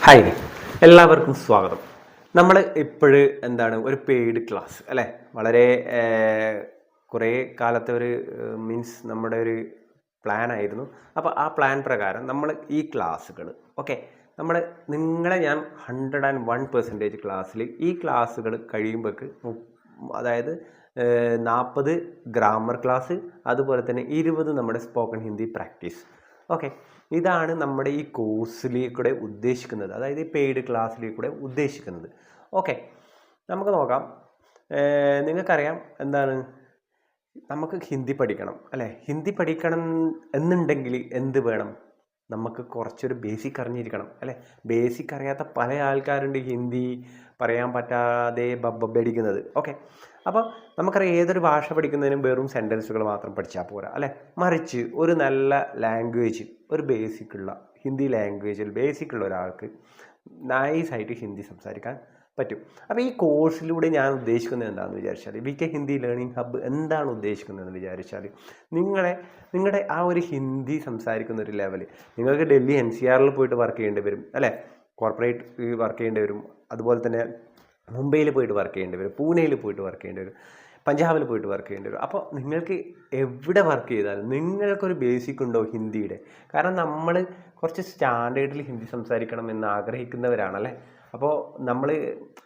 Hi, എല്ലാവർക്കും സ്വാഗതം. നമ്മൾ ഇപ്പോഴ് ഒരു പെയ്ഡ് ക്ലാസ് അല്ലേ, വളരെ കുറേ കാലത്തെ ഒരു മീൻസ് നമ്മുടെ ഒരു പ്ലാൻ ആയിരുന്നു. അപ്പോൾ ആ പ്ലാൻ പ്രകാരം നമ്മൾ ഈ ക്ലാസ്സുകൾ ഓക്കെ നിങ്ങളെ ഞാൻ 101% ക്ലാസ്സിൽ ഈ ക്ലാസ്സുകൾ കഴിയുമ്പോഴേക്ക് അതായത് 40 ഗ്രാമർ ക്ലാസ്, അതുപോലെ തന്നെ 20 നമ്മുടെ സ്പോക്കൺ ഹിന്ദി പ്രാക്ടീസ്. ഓക്കെ, ഇതാണ് നമ്മുടെ ഈ കോഴ്സിലേക്കൂടെ ഉദ്ദേശിക്കുന്നത്, അതായത് ഈ പെയ്ഡ് ക്ലാസ്സിലേക്കൂടെ ഉദ്ദേശിക്കുന്നത്. ഓക്കെ, നമുക്ക് നോക്കാം. നിങ്ങൾക്കറിയാം നമുക്ക് ഹിന്ദി പഠിക്കണം അല്ലേ? ഹിന്ദി പഠിക്കണം എന്നുണ്ടെങ്കിൽ എന്ത് വേണം? നമുക്ക് കുറച്ചൊരു ബേസിക് അറിഞ്ഞിരിക്കണം അല്ലേ? ബേസിക് അറിയാത്ത പല ആൾക്കാരുണ്ട് ഹിന്ദി പറയാൻ പറ്റാതെ ബബ്ബടിക്കുന്നത്. ഓക്കെ, അപ്പോൾ നമുക്കറിയാം ഏതൊരു ഭാഷ പഠിക്കുന്നതിനും വെറും സെൻറ്റൻസുകൾ മാത്രം പഠിച്ചാൽ പോരാ അല്ലേ? മറിച്ച് ഒരു നല്ല ലാംഗ്വേജ്, ഒരു ബേസിക്കുള്ള ഹിന്ദി ലാംഗ്വേജിൽ ബേസിക്കുള്ള ഒരാൾക്ക് നൈസായിട്ട് ഹിന്ദി സംസാരിക്കാൻ പറ്റും. അപ്പോൾ ഈ കോഴ്സിലൂടെ ഞാൻ ഉദ്ദേശിക്കുന്നത് എന്താണെന്ന് വിചാരിച്ചാൽ, VK ഹിന്ദി ലേണിംഗ് ഹബ്ബ് എന്താണ് ഉദ്ദേശിക്കുന്നതെന്ന് വിചാരിച്ചാൽ, നിങ്ങളുടെ ആ ഒരു ഹിന്ദി സംസാരിക്കുന്ന ഒരു ലെവൽ, നിങ്ങൾക്ക് ഡൽഹി NCR പോയിട്ട് വർക്ക് ചെയ്യേണ്ടി വരും അല്ലേ? കോർപ്പറേറ്റ് വർക്ക് ചെയ്യേണ്ടി വരും, അതുപോലെ തന്നെ മുംബൈയിൽ പോയിട്ട് വർക്ക് ചെയ്യേണ്ടി വരും, പൂനെയിൽ പോയിട്ട് വർക്ക് ചെയ്യേണ്ടി വരും, പഞ്ചാബിൽ പോയിട്ട് വർക്ക് ചെയ്യേണ്ടി വരും. അപ്പോൾ നിങ്ങൾക്ക് എവിടെ വർക്ക് ചെയ്താലും നിങ്ങൾക്കൊരു ബേസിക് ഉണ്ടോ ഹിന്ദിയുടെ? കാരണം നമ്മൾ കുറച്ച് സ്റ്റാൻഡേർഡിൽ ഹിന്ദി സംസാരിക്കണം എന്ന് ആഗ്രഹിക്കുന്നവരാണല്ലേ. അപ്പോൾ നമ്മൾ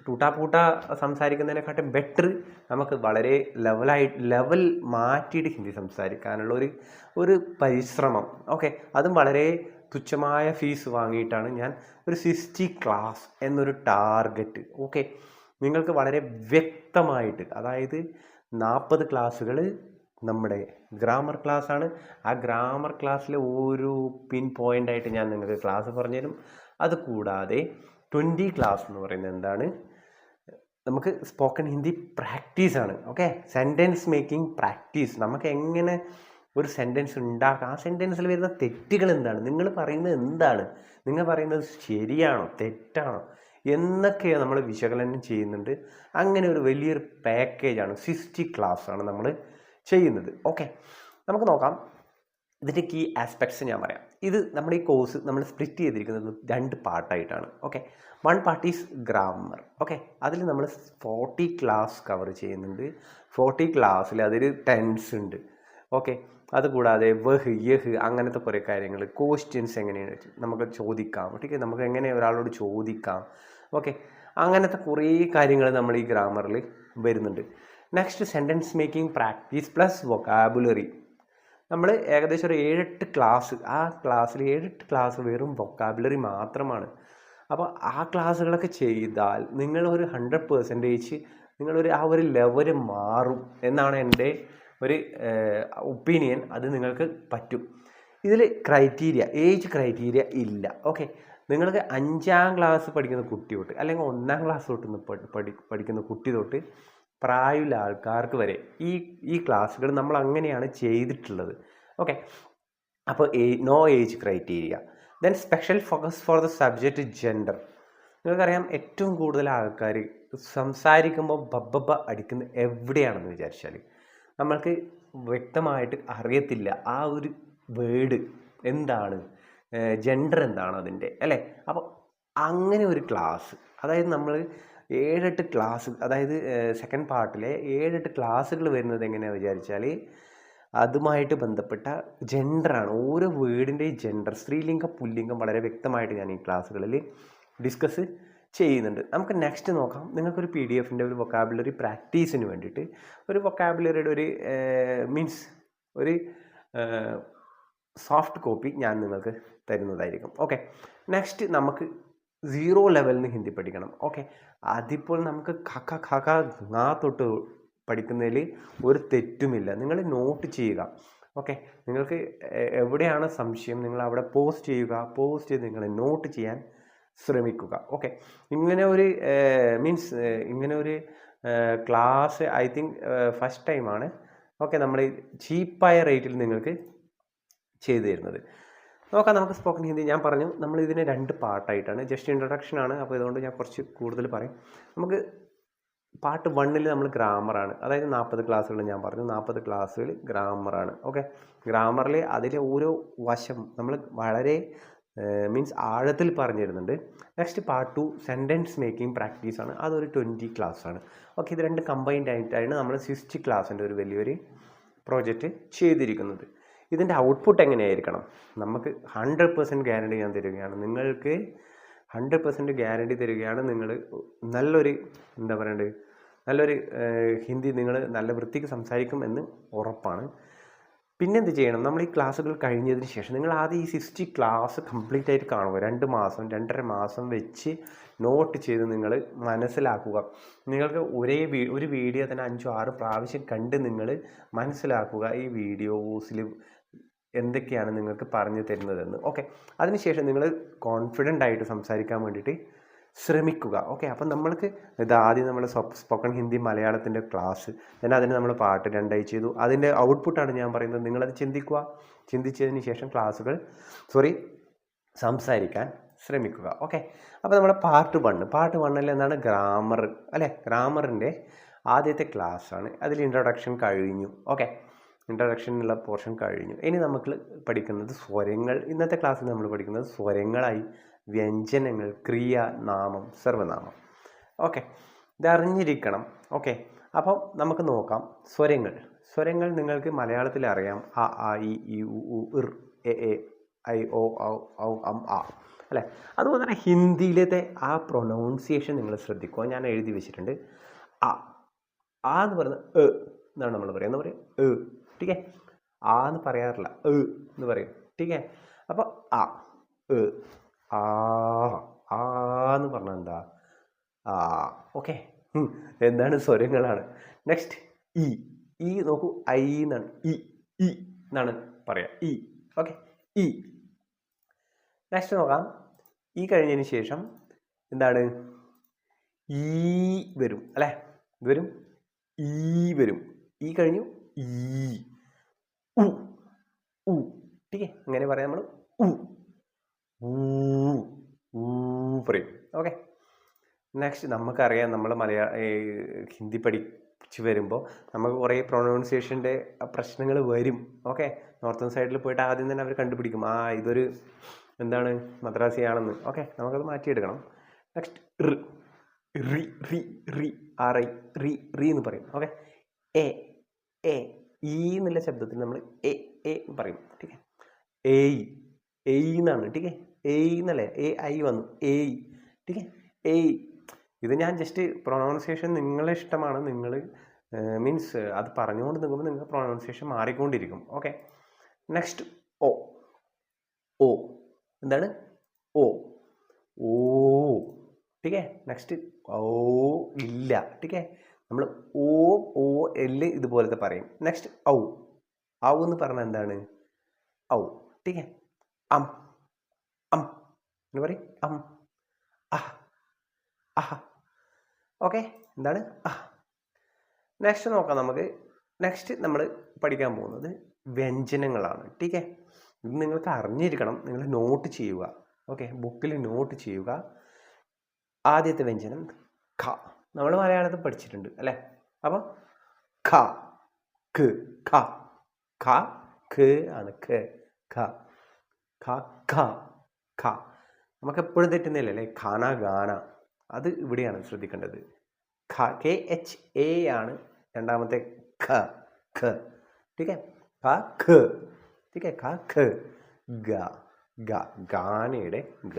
ടൂട്ടാപ്പൂട്ട സംസാരിക്കുന്നതിനെക്കാട്ടും ബെറ്റർ നമുക്ക് വളരെ ലെവൽ മാറ്റിയിട്ട് ഹിന്ദി സംസാരിക്കാനുള്ള ഒരു പരിശ്രമം. ഓക്കെ, അതും വളരെ തുച്ഛമായ ഫീസ് വാങ്ങിയിട്ടാണ് ഞാൻ ഒരു 60 ക്ലാസ് എന്നൊരു ടാർഗറ്റ്. ഓക്കെ, നിങ്ങൾക്ക് വളരെ വ്യക്തമായിട്ട്, അതായത് 40 ക്ലാസ്സുകൾ നമ്മുടെ ഗ്രാമർ ക്ലാസ്സാണ്. ആ ഗ്രാമർ ക്ലാസ്സിലെ ഓരോ പിൻ പോയിൻ്റായിട്ട് ഞാൻ നിങ്ങൾക്ക് ക്ലാസ് പറഞ്ഞുതരും. അതുകൂടാതെ 20 ക്ലാസ് എന്ന് പറയുന്നത് എന്താണ്? നമുക്ക് സ്പോക്കൺ ഹിന്ദി പ്രാക്ടീസാണ്. Okay, sentence making practice. നമുക്ക് എങ്ങനെ ഒരു സെൻറ്റൻസ് ഉണ്ടാക്കാം, ആ സെൻറ്റൻസിൽ വരുന്ന തെറ്റുകൾ എന്താണ്, നിങ്ങൾ പറയുന്നത് എന്താണ്, നിങ്ങൾ പറയുന്നത് ശരിയാണോ തെറ്റാണോ എന്നൊക്കെയാണ് നമ്മൾ വിശകലനം ചെയ്യുന്നുണ്ട്. അങ്ങനെ ഒരു വലിയൊരു പാക്കേജാണ്, 60 ക്ലാസ്സാണ് നമ്മൾ ചെയ്യുന്നത്. ഓക്കെ, നമുക്ക് നോക്കാം. ഇതിൻ്റെ കീ ആസ്പെക്ട്സ് ഞാൻ പറയാം. ഇത് നമ്മുടെ ഈ കോഴ്സ് നമ്മൾ സ്പ്ലിറ്റ് ചെയ്തിരിക്കുന്നത് 2 പാർട്ടായിട്ടാണ്. Okay, 1 part is grammar. Okay, അതിൽ നമ്മൾ 40 ക്ലാസ് കവർ ചെയ്യുന്നുണ്ട്. 40 ക്ലാസ്സിൽ അതിൽ ടെൻസ് ഉണ്ട്. ഓക്കെ, അതുകൂടാതെ വഹ് യഹ് അങ്ങനത്തെ കുറേ കാര്യങ്ങൾ, ക്വസ്റ്റ്യൻസ് എങ്ങനെയാണ് നമുക്ക് ചോദിക്കാം, ഓക്കെ, നമുക്ക് എങ്ങനെ ഒരാളോട് ചോദിക്കാം, ഓക്കെ, അങ്ങനത്തെ കുറേ കാര്യങ്ങൾ നമ്മൾ ഈ ഗ്രാമറിൽ വരുന്നുണ്ട്. Next sentence making practice plus vocabulary. നമ്മൾ ഏകദേശം ഒരു 7-8 ക്ലാസ്, ആ ക്ലാസ്സിൽ 7-8 ക്ലാസ് വെറും വൊക്കാബുലറി മാത്രമാണ്. അപ്പോൾ ആ ക്ലാസ്സുകളൊക്കെ ചെയ്താൽ നിങ്ങളൊരു 100% നിങ്ങളൊരു ആ ഒരു ലെവൽ മാറും എന്നാണ് എൻ്റെ ഒരു ഒപ്പീനിയൻ. അത് നിങ്ങൾക്ക് പറ്റും. ഇതിൽ ഏജ് ക്രൈറ്റീരിയ ഇല്ല. ഓക്കെ, നിങ്ങൾക്ക് 5ാം ക്ലാസ് പഠിക്കുന്ന കുട്ടി തൊട്ട് അല്ലെങ്കിൽ 1ാം ക്ലാസ് തൊട്ട് പഠിക്കുന്ന കുട്ടി തൊട്ട് പ്രായമുള്ള ആൾക്കാർക്ക് വരെ ഈ ക്ലാസ്സുകൾ നമ്മൾ അങ്ങനെയാണ് ചെയ്തിട്ടുള്ളത്. ഓക്കെ, അപ്പോൾ no age criteria. Then special focus for the subject gender. നിങ്ങൾക്കറിയാം ഏറ്റവും കൂടുതൽ ആൾക്കാർ സംസാരിക്കുമ്പോൾ ബബ്ബ അടിക്കുന്ന എവിടെയാണെന്ന് വിചാരിച്ചാൽ നമ്മൾക്ക് വ്യക്തമായിട്ട് അറിയത്തില്ല ആ ഒരു വേർഡ് എന്താണ്, ജെൻഡർ എന്താണ് അതിൻ്റെ അല്ലേ. അപ്പോൾ അങ്ങനെ ഒരു ക്ലാസ്, അതായത് നമ്മൾ 7-8 ക്ലാസ്, അതായത് സെക്കൻഡ് പാർട്ടിലെ 7-8 ക്ലാസ്സുകൾ വരുന്നത് എങ്ങനെയാണെന്ന് വിചാരിച്ചാൽ അതുമായിട്ട് ബന്ധപ്പെട്ട ജെൻഡറാണ്. ഓരോ വേർഡിൻ്റെയും ജെൻഡർ, സ്ത്രീലിംഗം പുല്ലിംഗം വളരെ വ്യക്തമായിട്ട് ഞാൻ ഈ ക്ലാസ്സുകളിൽ ഡിസ്കസ് ചെയ്യുന്നുണ്ട്. നമുക്ക് നെക്സ്റ്റ് നോക്കാം. നിങ്ങൾക്കൊരു PDF-ൻ്റെ ഒരു വൊക്കാബുലറി പ്രാക്ടീസിന് വേണ്ടിയിട്ട് ഒരു വൊക്കാബുലറിയുടെ ഒരു സോഫ്റ്റ് കോപ്പി ഞാൻ നിങ്ങൾക്ക് തരുന്നതായിരിക്കും. ഓക്കെ, നെക്സ്റ്റ് നമുക്ക് 0 ലെവലിന് ഹിന്ദി പഠിക്കണം. ഓക്കെ, അതിപ്പോൾ നമുക്ക് ഖ ങ തൊട്ട് പഠിക്കുന്നതിൽ ഒരു തെറ്റുമില്ല. നിങ്ങൾ നോട്ട് ചെയ്യുക. ഓക്കെ, നിങ്ങൾക്ക് എവിടെയാണ് സംശയം നിങ്ങൾ അവിടെ പോസ്റ്റ് ചെയ്യുക. പോസ്റ്റ് ചെയ്ത് നിങ്ങൾ നോട്ട് ചെയ്യാൻ ശ്രമിക്കുക. ഓക്കെ, ഇങ്ങനെ ഒരു ക്ലാസ് ഐ തിങ്ക് ഫസ്റ്റ് ടൈമാണ്. ഓക്കെ, നമ്മൾ ചീപ്പായ റേറ്റിൽ നിങ്ങൾക്ക് ചെയ്തു തരുന്നത്. നോക്കാം. നമുക്ക് സ്പോക്കൺ ഹിന്ദി ഞാൻ പറഞ്ഞു, നമ്മൾ ഇതിനെ 2 പാർട്ടായിട്ടാണ്. ജസ്റ്റ് ഇൻട്രൊഡക്ഷനാണ്, അപ്പോൾ ഇതുകൊണ്ട് ഞാൻ കുറച്ച് കൂടുതൽ പറയും. നമുക്ക് പാർട്ട് 1 നമ്മൾ ഗ്രാമറാണ്, അതായത് 40 ക്ലാസ്സുകൾ ഞാൻ പറഞ്ഞു, 40 ക്ലാസ്സുകൾ ഗ്രാമറാണ്. ഓക്കെ, ഗ്രാമറിൽ അതിലെ ഓരോ വശം നമ്മൾ വളരെ മീൻസ് ആഴത്തിൽ പറഞ്ഞു തരുന്നുണ്ട്. നെക്സ്റ്റ് പാർട്ട് 2 സെൻറ്റൻസ് മേക്കിംഗ് പ്രാക്ടീസാണ്. അതൊരു 20 ക്ലാസ്സാണ്. ഓക്കെ, ഇത് രണ്ട് കമ്പൈൻഡ് ആയിട്ടാണ് നമ്മൾ 60 ക്ലാസ്സിൻ്റെ ഒരു വലിയൊരു പ്രോജക്റ്റ് ചെയ്തിരിക്കുന്നത്. ഇതിൻ്റെ ഔട്ട്പുട്ട് എങ്ങനെയായിരിക്കണം? നമുക്ക് 100% ഗ്യാരണ്ടി ഞാൻ തരികയാണ്. നിങ്ങൾക്ക് 100% ഗ്യാരണ്ടി തരികയാണ്. നിങ്ങൾ നല്ലൊരു എന്താ പറയേണ്ടത്, നല്ലൊരു ഹിന്ദി നിങ്ങൾ നല്ല വൃത്തിക്ക് സംസാരിക്കും എന്ന് ഉറപ്പാണ്. പിന്നെ എന്ത് ചെയ്യണം? നമ്മൾ ഈ ക്ലാസ്സുകൾ കഴിഞ്ഞതിന് ശേഷം നിങ്ങൾ ആദ്യം ഈ 60 ക്ലാസ് കംപ്ലീറ്റ് ആയിട്ട് കാണുക. 2 മാസം 2.5 മാസം വെച്ച് നോട്ട് ചെയ്ത് നിങ്ങൾ മനസ്സിലാക്കുക. നിങ്ങൾക്ക് ഒരു വീഡിയോ തന്നെ 5-6 പ്രാവശ്യം കണ്ട് നിങ്ങൾ മനസ്സിലാക്കുക ഈ വീഡിയോസിൽ എന്തൊക്കെയാണ് നിങ്ങൾക്ക് പറഞ്ഞു തരുന്നതെന്ന്. ഓക്കെ, അതിനുശേഷം നിങ്ങൾ കോൺഫിഡൻ്റ് ആയിട്ട് സംസാരിക്കാൻ വേണ്ടിയിട്ട് ശ്രമിക്കുക. ഓക്കെ, അപ്പം നമ്മൾക്ക് ആദ്യം നമ്മൾ സ്പോക്കൺ ഹിന്ദി മലയാളത്തിൻ്റെ ക്ലാസ്, then അതിന് നമ്മൾ പാർട്ട് 2 ചെയ്തു. അതിൻ്റെ ഔട്ട്പുട്ടാണ് ഞാൻ പറയുന്നത്. നിങ്ങളത് ചിന്തിക്കുക. ചിന്തിച്ചതിന് ശേഷം സംസാരിക്കാൻ ശ്രമിക്കുക. ഓക്കെ, അപ്പോൾ നമ്മുടെ പാർട്ട് 1 എന്താണ്? ഗ്രാമർ അല്ലേ? ഗ്രാമറിൻ്റെ ആദ്യത്തെ ക്ലാസ്സാണ്. അതിൽ ഇൻട്രൊഡക്ഷൻ കഴിഞ്ഞു. ഓക്കെ, ഇൻട്രൊഡക്ഷനുള്ള പോർഷൻ കഴിഞ്ഞു. ഇനി നമുക്ക് പഠിക്കുന്നത് സ്വരങ്ങൾ. ഇന്നത്തെ ക്ലാസ്സിൽ നമ്മൾ പഠിക്കുന്നത് സ്വരങ്ങളായി വ്യഞ്ജനങ്ങൾ, ക്രിയ, നാമം, സർവനാമം. ഓക്കെ, ഇതറിഞ്ഞിരിക്കണം. ഓക്കെ, അപ്പം നമുക്ക് നോക്കാം സ്വരങ്ങൾ നിങ്ങൾക്ക് മലയാളത്തിൽ അറിയാം. അ, ആ, ഇ, ഉ, ഇർ, എ, ഐ, ഓ, ഔ, അം, ആ അല്ലേ? അതുപോലെ തന്നെ ഹിന്ദിയിലത്തെ ആ പ്രൊനൗൺസിയേഷൻ നിങ്ങൾ ശ്രദ്ധിക്കുക. ഞാൻ എഴുതി വെച്ചിട്ടുണ്ട്. ആ എന്ന് പറയുന്നത് എന്നാണ് നമ്മൾ പറയുക. എന്ന് പറയും ടീക്കേ. ആ എന്ന് പറയാറില്ല, എന്ന് പറയും. ടീക്കേ. അപ്പോൾ ആ എന്ന് പറഞ്ഞാൽ എന്താ? ഓക്കെ, എന്താണ്? സ്വരങ്ങളാണ്. നെക്സ്റ്റ് ഈ നോക്കൂ, ഐ എന്നാണ്. ഇ എന്നാണ് പറയാ. ഓക്കെ, നെക്സ്റ്റ് നോക്കാം. ഈ കഴിഞ്ഞതിന് ശേഷം എന്താണ്? ഈ വരും അല്ലേ? ഇത് വരും, ഈ വരും. ഈ കഴിഞ്ഞു, ഉ ടീക്കേ. അങ്ങനെ പറയാം നമ്മൾ. പറയും. ഓക്കെ, നെക്സ്റ്റ് നമുക്കറിയാം, നമ്മൾ ഹിന്ദി പഠിച്ച് വരുമ്പോൾ നമുക്ക് കുറേ പ്രൊനൗൺസിയേഷൻ്റെ പ്രശ്നങ്ങൾ വരും. ഓക്കെ, നോർത്തേൺ സൈഡിൽ പോയിട്ട് ആദ്യം തന്നെ അവർ കണ്ടുപിടിക്കും ഇതൊരു എന്താണ് മദ്രാസിയാണെന്ന്. ഓക്കെ, നമുക്കത് മാറ്റിയെടുക്കണം. നെക്സ്റ്റ് റീ എന്ന് പറയും. ഓക്കെ, എ എന്നുള്ള ശബ്ദത്തിൽ നമ്മൾ എ പറയും. ടീക്കേ. ഏയ് എന്നാണ്. ടീക്കേ. എന്നല്ലേ? ഐ വന്നു. ടീക്കേ. ഇത് ഞാൻ ജസ്റ്റ് പ്രൊനൗൺസിയേഷൻ നിങ്ങളെ ഇഷ്ടമാണ്. നിങ്ങൾ മീൻസ് അത് പറഞ്ഞുകൊണ്ട് നിൽക്കുമ്പോൾ നിങ്ങൾക്ക് പ്രൊനൗൺസിയേഷൻ മാറിക്കൊണ്ടിരിക്കും. ഓക്കെ, നെക്സ്റ്റ് ഓ എന്താണ്? ഓ ടീക്കേ. നെക്സ്റ്റ് ഇല്ല. ടീക്കേ. നമ്മൾ ഓ എല്ല് ഇതുപോലത്തെ പറയും. നെക്സ്റ്റ് ഔ എന്ന് പറഞ്ഞാൽ എന്താണ്? ടീക്കേ. അം എന്ന് പറയും. ഓക്കെ, എന്താണ്? നെക്സ്റ്റ് നോക്കാം നമുക്ക്. നെക്സ്റ്റ് നമ്മൾ പഠിക്കാൻ പോകുന്നത് വ്യഞ്ജനങ്ങളാണ്. ടീക്കേ. ഇത് നിങ്ങൾക്ക് അറിഞ്ഞിരിക്കണം. നിങ്ങൾ നോട്ട് ചെയ്യുക. ഓക്കെ, ബുക്കിൽ നോട്ട് ചെയ്യുക. ആദ്യത്തെ വ്യഞ്ജനം ഖ. നമ്മൾ മലയാളത്തിൽ പഠിച്ചിട്ടുണ്ട് അല്ലേ? അപ്പോൾ ഖ ആണ്. ഖ നമുക്ക് എപ്പോഴും തെറ്റുന്നില്ലല്ലേ? ഖാന, ഗാന. അത് ഇവിടെയാണ് ശ്രദ്ധിക്കേണ്ടത്. KHA ആണ് രണ്ടാമത്തെ ഖ. ടീക്കേ. ടീക്കേ. ഗാനയുടെ ഗ.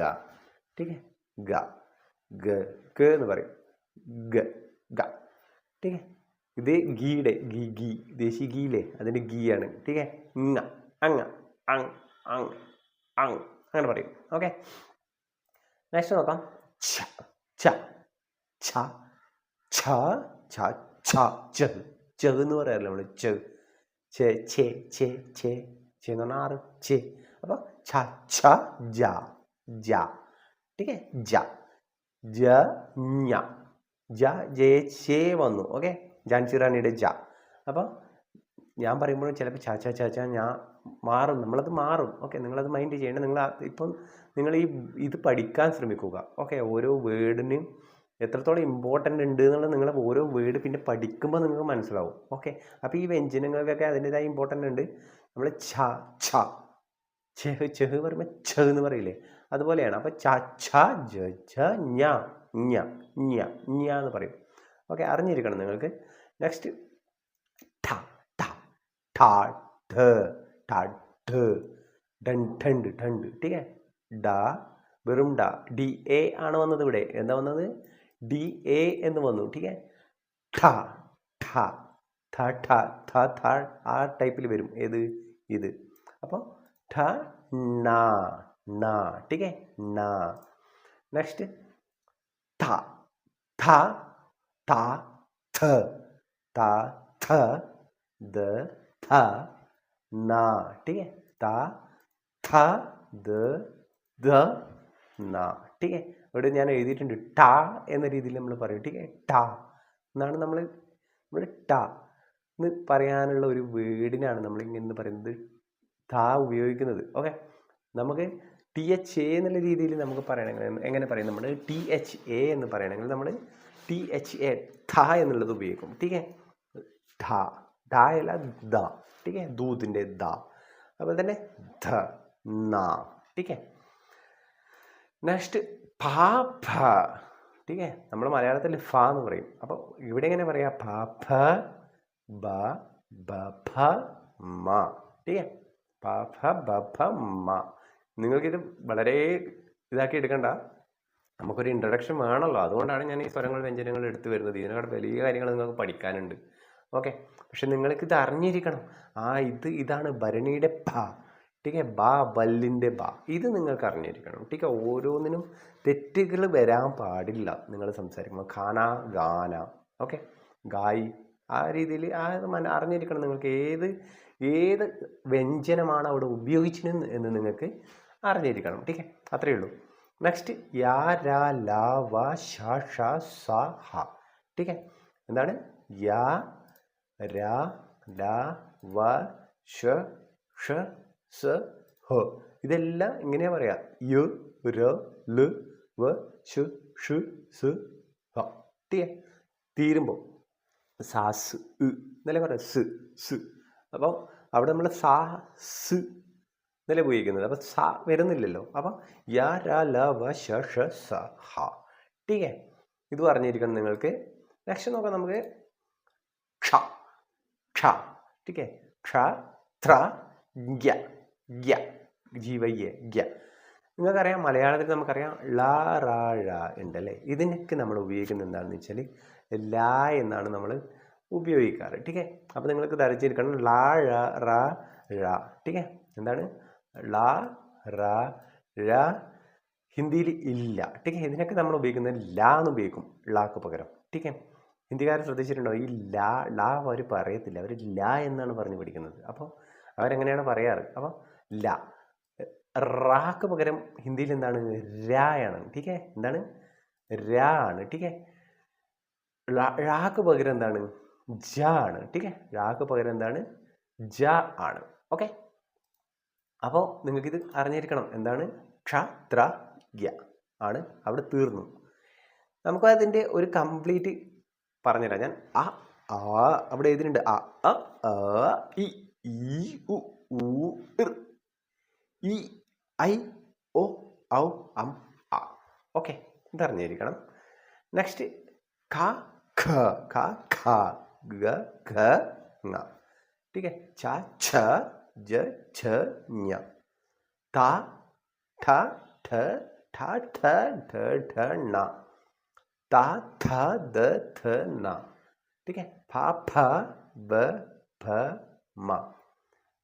ടീക്കേ. ഗ എന്ന് പറയും. ടീക്കേ. ഇത് ഗീയുടെ ഗീ ദേശീയ ഗീയില്ലേ, അതിൻ്റെ ഗീ ആണ്. ടീക്കേ. അങ്ങനെ പറയും. ഓക്കെ, നെക്സ്റ്റ് നോക്കാം. ച എന്ന് പറയാറില്ല നമ്മൾ. എന്ന് പറഞ്ഞാൽ 6 അപ്പോൾ ടീക്കേ. വന്നു. ഓക്കെ, ഝാൻസി റാണിയുടെ അപ്പോൾ ഞാൻ പറയുമ്പോഴും ചിലപ്പോൾ ചാച്ച ഞാൻ മാറും. നമ്മളത് മാറും. ഓക്കെ, നിങ്ങളത് മൈൻഡ് ചെയ്യേണ്ട. നിങ്ങൾ ഇത് പഠിക്കാൻ ശ്രമിക്കുക. ഓക്കെ, ഓരോ വേർഡിനും എത്രത്തോളം ഇമ്പോർട്ടൻ്റ് ഉണ്ട് എന്നുള്ളത് നിങ്ങൾ ഓരോ വേർഡ് പിന്നെ പഠിക്കുമ്പോൾ നിങ്ങൾക്ക് മനസ്സിലാവും. ഓക്കെ, അപ്പോൾ ഈ വ്യഞ്ജനങ്ങൾക്കൊക്കെ അതിൻ്റെതായ ഇമ്പോർട്ടൻ്റ് ഉണ്ട്. നമ്മൾ ചെഹ് പറയുമ്പോൾ എന്ന് പറയില്ലേ, അതുപോലെയാണ്. അപ്പോൾ ച ഛ ജ ഝ ഞ ഞ ഞ ഞ എന്ന് പറയും. ഓക്കെ, അറിഞ്ഞിരിക്കണം നിങ്ങൾക്ക്. Next ഠ ഠ ഠ ഠ ഠ ഠ done ഠണ്ട് ഠണ്ട്. ടീക്കെ ഡ വെറും ഡ ഡി എ ആണ് വന്നത്. ഇവിടെ എന്താ വന്നത്? ഡി എ എന്ന് വന്നു. ടീക്കെ ഠ ഠ ഠ ഠ ഠ ഠ ആ ടൈപ്പിൽ വരും. ഏത്? ഇത്. അപ്പോൾ ഠ ന ന. ടീക്കെ ന. നെക്സ്റ്റ് ഥ ഥ ത ഥ ത ഥ ദ ഥ ന. ടീക്കെ ത ഥ ദ ദ ന. ടീക്കെ ഇവിടെ ഞാൻ എഴുതിയിട്ടുണ്ട് ട എന്ന രീതിയിൽ നമ്മൾ പറയും. ടീക്കെ ട എന്നാണ് നമ്മൾ ട എന്ന് പറയാനുള്ള ഒരു വേർഡിനാണ് നമ്മൾ ഇങ്ങനെ പറയുന്നത് ത ഉപയോഗിക്കുന്നത്. ഓക്കെ, നമുക്ക് THA എന്നുള്ള രീതിയിൽ നമുക്ക് പറയണമെങ്കിൽ എങ്ങനെ പറയും? നമ്മൾ THA എന്ന് പറയണമെങ്കിൽ നമ്മൾ THA ഥ എന്നുള്ളത് ഉപയോഗിക്കും. ടീക്കെ ധ ധ അല്ല ദ. ടീക്കെ ദൂതിൻ്റെ ദ. അതുപോലെ തന്നെ ധ ന. ടീക്കെ നെക്സ്റ്റ് ഫ ഫ. ടീക്കെ നമ്മൾ മലയാളത്തിൽ ഫ എന്ന് പറയും. അപ്പോൾ ഇവിടെ എങ്ങനെ പറയാ? ഫ ഫ ബ ബ ഫ മ. ടീക്കെ ഫ ഫ ബ ഫ മ. നിങ്ങൾക്കിത് വളരെ ഇതാക്കി എടുക്കണ്ട, നമുക്കൊരു ഇൻട്രൊഡക്ഷൻ വേണമല്ലോ. അതുകൊണ്ടാണ് ഞാൻ ഈ സ്വരങ്ങൾ വ്യഞ്ജനങ്ങൾ എടുത്തു വരുന്നത്. ഇതിനേക്കാൾ വലിയ കാര്യങ്ങൾ നിങ്ങൾക്ക് പഠിക്കാനുണ്ട്. ഓക്കെ, പക്ഷെ നിങ്ങൾക്കിത് അറിഞ്ഞിരിക്കണം. ഇതാണ് ഭരണിയുടെ ഭ. ടീക്കെ ബ വല്ലിൻ്റെ ബ. ഇത് നിങ്ങൾക്ക് അറിഞ്ഞിരിക്കണം. ടീക്കെ ഓരോന്നിനും തെറ്റുകൾ വരാൻ പാടില്ല. നിങ്ങൾ സംസാരിക്കുമ്പോൾ ഖാന ഗാന, ഓക്കെ, ഗായി, ആ രീതിയിൽ അറിഞ്ഞിരിക്കണം. നിങ്ങൾക്ക് ഏത് വ്യഞ്ജനമാണ് അവിടെ ഉപയോഗിച്ചത് എന്ന് നിങ്ങൾക്ക് അറിഞ്ഞിരിക്കണം. ടീക്കെ അത്രയേ ഉള്ളൂ. നെക്സ്റ്റ് യാ രാ ല വ ശ ഷ സ ഹ. ടീക്കെ എന്താണ്? യാ രാ ല വ ശ ഷ സ ഹ. ഇതെല്ലാം ഇങ്ങനെയാ പറയാ. യ ര ല വ ശ ഷ സ ഹ. ടീക്കെ തീരുമ്പോൾ സാസ് എന്നല്ലേ പറയാം, സ് സ്. അപ്പോൾ അവിടെ നമ്മൾ സാ സ് എന്നല്ലേ ഉപയോഗിക്കുന്നത്. അപ്പോൾ സ വരുന്നില്ലല്ലോ. അപ്പം യാ രാ ല വ ശ ഷ സ ഹ. ടീക്കെ ഇത് പറഞ്ഞിരിക്കണം നിങ്ങൾക്ക്. നെക്സ്റ്റ് നോക്കാം നമുക്ക് ക്ഷ ക്ഷ. ടീക്കെ ക്ഷ ത്ര ഗ്യ ഗ്യ ജീവയ്യ ഗ്യ. നിങ്ങൾക്കറിയാം മലയാളത്തിൽ നമുക്കറിയാം ള റ ഴ ഉണ്ടല്ലേ. ഇതിനൊക്കെ നമ്മൾ ഉപയോഗിക്കുന്നത് എന്താണെന്ന് വെച്ചാൽ ല എന്നാണ് നമ്മൾ ഉപയോഗിക്കാറ്. ടീക്കെ അപ്പോൾ നിങ്ങൾക്ക് ധരിച്ചിരിക്കണം ള ഴ റ ഴ. ടീക്കെ എന്താണ്? ള റ ഴ ഹിന്ദിയിൽ ഇല്ല. ടീക്കെ ഇതിനൊക്കെ നമ്മൾ ഉപയോഗിക്കുന്നത് ല എന്ന് ഉപയോഗിക്കും ളക്ക് പകരം. ടീക്കെ ഹിന്ദിക്കാർ ശ്രദ്ധിച്ചിട്ടുണ്ടോ? ഈ ല അവർ പറയത്തില്ല, അവർ ല എന്നാണ് പറഞ്ഞു പഠിക്കുന്നത്. അപ്പോൾ അവരെങ്ങനെയാണ് പറയാറ്? അപ്പോൾ ല. റാക്ക് പകരം ഹിന്ദിയിൽ എന്താണ്? രായാണ്. ടീക്കെ എന്താണ്? രാ ആണ്. ടീക്കെ ഴാക്ക് പകരം എന്താണ്? ജ ആണ്. ടീക്കെ ഴാക്ക് പകരം എന്താണ്? ജ ആണ്. ഓക്കെ, അപ്പോൾ നിങ്ങൾക്കിത് അറിഞ്ഞിരിക്കണം. എന്താണ്? ക്ഷത്ര ഗ്യ ആണ്. അവിടെ തീർന്നു. നമുക്ക് അതിൻ്റെ ഒരു കംപ്ലീറ്റ് പറഞ്ഞുതരാം ഞാൻ. അവിടെ എഴുതിയിട്ടുണ്ട് അ ഇ ഈ ഉ ഊ ഇർ ഇ ഐ ഒ ഔ അം അ. ഓക്കെ, ഇതറിഞ്ഞിരിക്കണം. നെക്സ്റ്റ് ഖ ഖ ഖ ഖ ഗ ഘ ങ. ടീക്കെ ഛ ഛ ജ ഛ ഞ. ത ഠ ഠ ഠ ഠ ഠ ഠ ണ. ത ഥ ദ ഥ ന. ടീക്കെ ഫ ഫ ബ ഭ മ.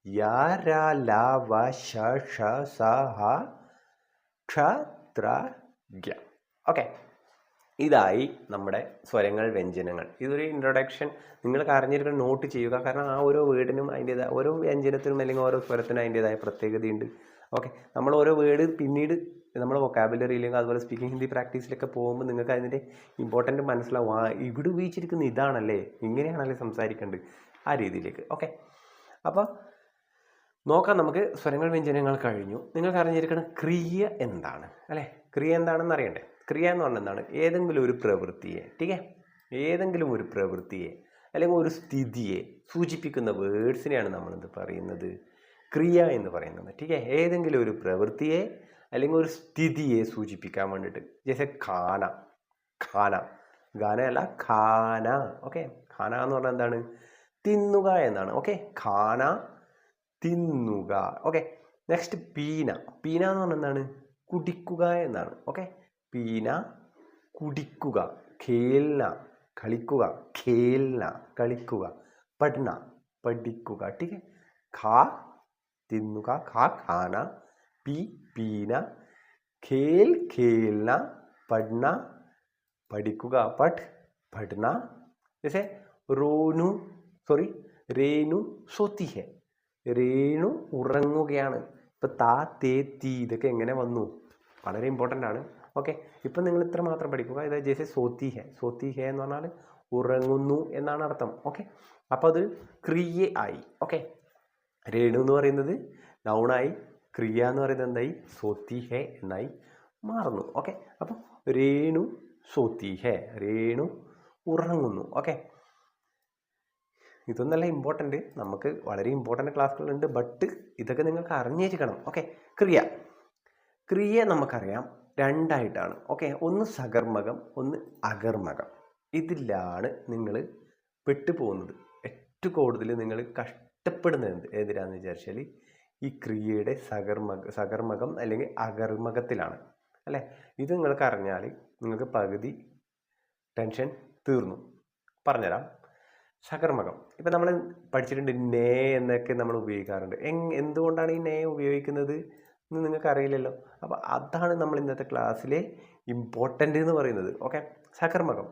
യാ രാ ല വ ശ ഷ സ ഹ ക്ഷ ത്ര ഗ്യ. ഓക്കെ, ഇതായി നമ്മുടെ സ്വരങ്ങൾ വ്യഞ്ജനങ്ങൾ. ഇതൊരു ഇൻട്രൊഡക്ഷൻ. നിങ്ങൾക്ക് അറിഞ്ഞിരിക്കണം, നോട്ട് ചെയ്യുക. കാരണം ആ ഓരോ വേർഡിനും അതിൻ്റെതായ, ഓരോ വ്യഞ്ജനത്തിനും അല്ലെങ്കിൽ ഓരോ സ്വരത്തിനും അതിൻ്റെതായ പ്രത്യേകതയുണ്ട്. ഓക്കെ, നമ്മൾ ഓരോ വേർഡ് പിന്നീട് നമ്മൾ വൊക്കാബുലറിയില്ലെങ്കിൽ അതുപോലെ സ്പീക്കിംഗ് ഹിന്ദി പ്രാക്ടീസിലൊക്കെ പോകുമ്പോൾ നിങ്ങൾക്ക് അതിൻ്റെ ഇമ്പോർട്ടൻറ്റ് മനസ്സിലാവും. ഇവിടെ ഉപയോഗിച്ചിരിക്കുന്ന ഇതാണല്ലേ, ഇങ്ങനെയാണല്ലേ സംസാരിക്കേണ്ടത്, ആ രീതിയിലേക്ക്. ഓക്കെ, അപ്പോൾ നോക്കാം നമുക്ക്. സ്വരങ്ങൾ വ്യഞ്ജനങ്ങൾ കഴിഞ്ഞു. നിങ്ങൾക്ക് അറിഞ്ഞിരിക്കണം ക്രിയ എന്താണ് അല്ലേ. ക്രിയ എന്താണെന്ന് അറിയണ്ടേ? ക്രിയ എന്ന് പറഞ്ഞാൽ എന്താണ്? ഏതെങ്കിലും ഒരു പ്രവൃത്തിയെ, ടീക്കെ ഏതെങ്കിലും ഒരു പ്രവൃത്തിയെ അല്ലെങ്കിൽ ഒരു സ്ഥിതിയെ സൂചിപ്പിക്കുന്ന വേർഡ്സിനെയാണ് നമ്മളെന്ത് പറയുന്നത്? ക്രിയ എന്ന് പറയുന്നത്. ടീക്കെ ഏതെങ്കിലും ഒരു പ്രവൃത്തിയെ അല്ലെങ്കിൽ ഒരു സ്ഥിതിയെ സൂചിപ്പിക്കാൻ വേണ്ടിയിട്ട്. ജैसे ഖാന, ഖാന, ഖാനയല്ല ഖാന. ഓക്കെ, ഖാന എന്ന് പറഞ്ഞാൽ എന്താണ്? തിന്നുക എന്നാണ്. ഓക്കെ, ഖാന തിന്നുക. Okay, next പീന. പീന എന്ന് പറഞ്ഞാൽ എന്താണ്? കുടിക്കുക എന്നാണ്. ഓക്കെ, പീന കുടിക്കുക. ഖേൽന കളിക്കുക, ഖേൽന കളിക്കുക. പഠന പഠിക്കുക. ठीक है, ഖാ തിന്നുക, ഖാ ഖാന, പി പീന, ഖേൽ ഖേൽന, പഠന പഠിക്കുക, പഠ് പഠന. जैसे റോനു സോറി രേണു സോത്തി ഹെ, രേണു ഉറങ്ങുകയാണ്. ഇപ്പം താ തേ തീ ഇതൊക്കെ എങ്ങനെ വന്നു? വളരെ ഇമ്പോർട്ടൻ്റ് ആണ്. ഓക്കെ, ഇപ്പം നിങ്ങൾ ഇത്ര മാത്രം പഠിക്കുക. ഇത് ജേസെ സോത്തി ഹെ, സോത്തി ഹെ എന്ന് പറഞ്ഞാൽ ഉറങ്ങുന്നു എന്നാണ് അർത്ഥം. ഓക്കെ, അപ്പോൾ അത് ക്രിയ ആയി. ഓക്കെ, രേണു എന്ന് പറയുന്നത് നൗണായി, ക്രിയ എന്ന് പറയുന്നത് എന്തായി? സോത്തി ഹെ എന്നായി മാറുന്നു. ഓക്കെ, അപ്പോൾ രേണു സോത്തി ഹെ, രേണു ഉറങ്ങുന്നു. ഓക്കെ, ഇതൊന്നല്ല ഇമ്പോർട്ടൻ്റ്, നമുക്ക് വളരെ ഇമ്പോർട്ടൻ്റ് ക്ലാസ്സുകളുണ്ട്, ബട്ട് ഇതൊക്കെ നിങ്ങൾക്ക് അറിഞ്ഞിരിക്കണം. ഓക്കെ, ക്രിയ, ക്രിയ നമുക്കറിയാം രണ്ടായിട്ടാണ്. ഓക്കെ, ഒന്ന് സകർമ്മകം, ഒന്ന് അകർമ്മകം. ഇതിലാണ് നിങ്ങൾ പെട്ടുപോകുന്നത്. ഏറ്റവും കൂടുതൽ നിങ്ങൾ കഷ്ടപ്പെടുന്നത് ഏതിനാന്ന് വിചാരിച്ചാൽ ഈ ക്രിയയുടെ സകർമ്മകം അല്ലെങ്കിൽ അകർമ്മകത്തിലാണ്, അല്ലേ? ഇത് നിങ്ങൾക്ക് അറിഞ്ഞാൽ നിങ്ങൾക്ക് പകുതി ടെൻഷൻ തീർന്നു. പറഞ്ഞുതരാം. സകർമ്മകം ഇപ്പം നമ്മൾ പഠിച്ചിട്ടുണ്ട്. നേ എന്നൊക്കെ നമ്മൾ ഉപയോഗിക്കാറുണ്ട്. എന്തുകൊണ്ടാണ് ഈ നേ ഉപയോഗിക്കുന്നത് എന്ന് നിങ്ങൾക്ക് അറിയില്ലല്ലോ. അപ്പോൾ അതാണ് നമ്മൾ ഇന്നത്തെ ക്ലാസ്സിലെ ഇമ്പോർട്ടൻ്റ് എന്ന് പറയുന്നത്. ഓക്കെ, സകർമ്മകം.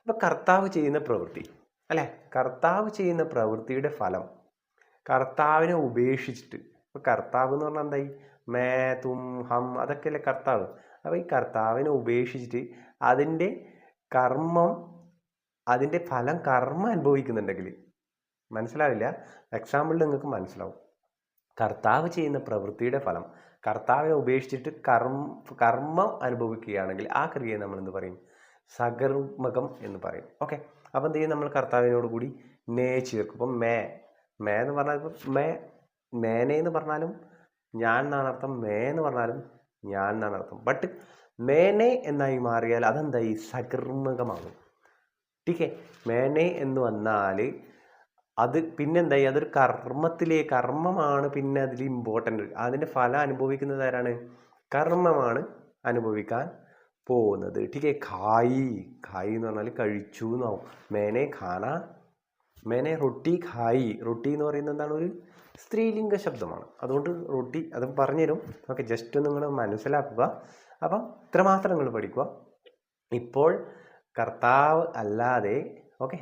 ഇപ്പം കർത്താവ് ചെയ്യുന്ന പ്രവൃത്തി, അല്ലേ? കർത്താവ് ചെയ്യുന്ന പ്രവൃത്തിയുടെ ഫലം കർത്താവിനെ ഉപേക്ഷിച്ചിട്ട്, ഇപ്പോൾ കർത്താവ് എന്ന് പറഞ്ഞാൽ എന്തായി? മേ തും ഹം അതൊക്കെയല്ലേ കർത്താവ്. അപ്പോൾ ഈ കർത്താവിനെ ഉപേക്ഷിച്ചിട്ട് അതിൻ്റെ കർമ്മം, അതിൻ്റെ ഫലം കർമ്മം അനുഭവിക്കുന്നുണ്ടെങ്കിൽ മനസ്സിലാവില്ല. എക്സാമ്പിളിൽ നിങ്ങൾക്ക് മനസ്സിലാവും. കർത്താവ് ചെയ്യുന്ന പ്രവൃത്തിയുടെ ഫലം കർത്താവിനെ ഉപേക്ഷിച്ചിട്ട് കർമ്മം അനുഭവിക്കുകയാണെങ്കിൽ ആ ക്രിയയെ നമ്മൾ എന്ത് പറയും? സകർമ്മകം എന്ന് പറയും. ഓക്കെ, അപ്പം എന്ത് ചെയ്യും? നമ്മൾ കർത്താവിനോട് കൂടി നേ ചേർക്കും. ഇപ്പം മേ എന്ന് പറഞ്ഞാൽ ഇപ്പം മേനെ എന്ന് പറഞ്ഞാലും ഞാൻ എന്നാണ് അർത്ഥം, മേ എന്ന് പറഞ്ഞാലും ഞാൻ എന്നാണ് അർത്ഥം. ബട്ട് മേനെ എന്നായി മാറിയാൽ അതെന്തായി? സകർമ്മകമാകും. ടീക്കെ, മേനെ എന്ന് വന്നാൽ അത് പിന്നെന്തായി? അതൊരു കർമ്മമാണ് പിന്നെ അതിൽ ഇമ്പോർട്ടൻ്റ്. അതിൻ്റെ ഫലം അനുഭവിക്കുന്നത് ആരാണ്? കർമ്മമാണ് അനുഭവിക്കാൻ പോകുന്നത്. ടീക്കെ, ഖായി എന്ന് പറഞ്ഞാൽ കഴിച്ചു എന്നാവും. മേനെ ഖാന, മേനെ റൊട്ടി ഖായി. റൊട്ടി എന്ന് പറയുന്നത് എന്താണ്? ഒരു സ്ത്രീലിംഗ ശബ്ദമാണ്. അതുകൊണ്ട് റൊട്ടി അത് പറഞ്ഞുതരും. ഓക്കെ, ജസ്റ്റ് നിങ്ങൾ മനസ്സിലാക്കുക. അപ്പം ഇത്രമാത്രം നിങ്ങൾ പഠിക്കുക. ഇപ്പോൾ കർത്താവ് അല്ലാതെ ഓക്കെ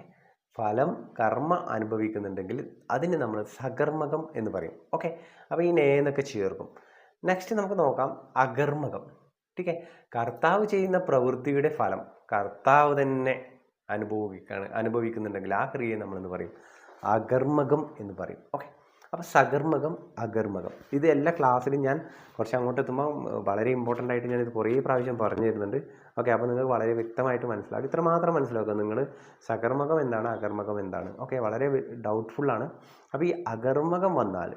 ഫലം കർമ്മ അനുഭവിക്കുന്നുണ്ടെങ്കിൽ അതിന് നമ്മൾ സകർമ്മകം എന്ന് പറയും. ഓക്കെ, അപ്പോൾ ഈ നേന്നൊക്കെ ചേർക്കും. നെക്സ്റ്റ് നമുക്ക് നോക്കാം അകർമ്മകം. ടീക്കെ, കർത്താവ് ചെയ്യുന്ന പ്രവൃത്തിയുടെ ഫലം കർത്താവ് തന്നെ അനുഭവിക്കുന്നുണ്ടെങ്കിൽ ആ ക്രിയയെ നമ്മളെന്ന് പറയും? അകർമ്മകം എന്ന് പറയും. ഓക്കെ, അപ്പോൾ സകർമ്മകം, അകർമ്മകം ഇത് എല്ലാ ക്ലാസ്സിലും ഞാൻ കുറച്ച് അങ്ങോട്ട് എത്തുമ്പോൾ വളരെ ഇമ്പോർട്ടൻ്റ് ആയിട്ട് ഞാനിത് കുറേ പ്രാവശ്യം പറഞ്ഞു തരുന്നുണ്ട്. ഓക്കെ, അപ്പോൾ നിങ്ങൾക്ക് വളരെ വ്യക്തമായിട്ട് മനസ്സിലാകും. ഇത്ര മാത്രം മനസ്സിലാക്കുക നിങ്ങൾ സകർമ്മകം എന്താണ്, അകർമ്മകം എന്താണ്. ഓക്കെ, വളരെ ഡൗട്ട്ഫുള്ളാണ്. അപ്പോൾ ഈ അകർമ്മകം വന്നാൽ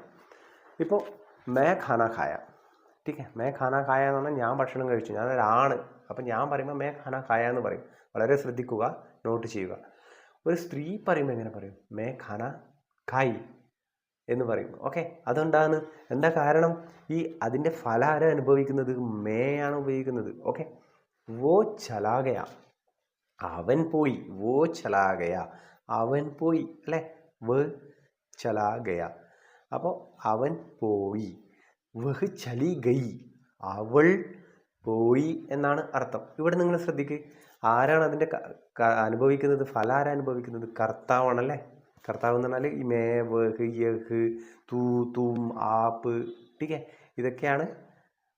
ഇപ്പോൾ മേ ഖാന ഖായ. ടീക്കെ, മേ ഖാന ഖായ എന്ന് പറഞ്ഞാൽ ഞാൻ ഭക്ഷണം കഴിച്ചു, ഞാനൊരാണ്. അപ്പം ഞാൻ പറയുമ്പോൾ മേ ഖാന ഖായ എന്ന് പറയും. വളരെ ശ്രദ്ധിക്കുക, നോട്ട് ചെയ്യുക. ഒരു സ്ത്രീ പറയുമ്പോൾ എങ്ങനെ പറയും? മേ ഖാന ഖായി എന്ന് പറയും. ഓക്കെ, അതെന്താണ്? എന്താ കാരണം? ഈ അതിൻ്റെ ഫലം ആരാ അനുഭവിക്കുന്നത്? മേയാണ് ഉപയോഗിക്കുന്നത്. ഓക്കെ, വോ ചലാകയ, അവൻ പോയി. വോ ചലാകയ, അവൻ പോയി, അല്ലേ? വ ചലാകയ, അപ്പോൾ അവൻ പോയി. വഹ് ചലി ഗൈ, അവൾ പോയി എന്നാണ് അർത്ഥം. ഇവിടെ നിങ്ങൾ ശ്രദ്ധിക്കുക, ആരാണ് അതിൻ്റെ അനുഭവിക്കുന്നത്? ഫലം ആരാ അനുഭവിക്കുന്നത്? കർത്താവാണല്ലേ. കർത്താവ് എന്ന് പറഞ്ഞാൽ ഈ മേ, വഹ്, യഹ്, തൂ, തും, ആപ്പ്. ടീക്കെ, ഇതൊക്കെയാണ്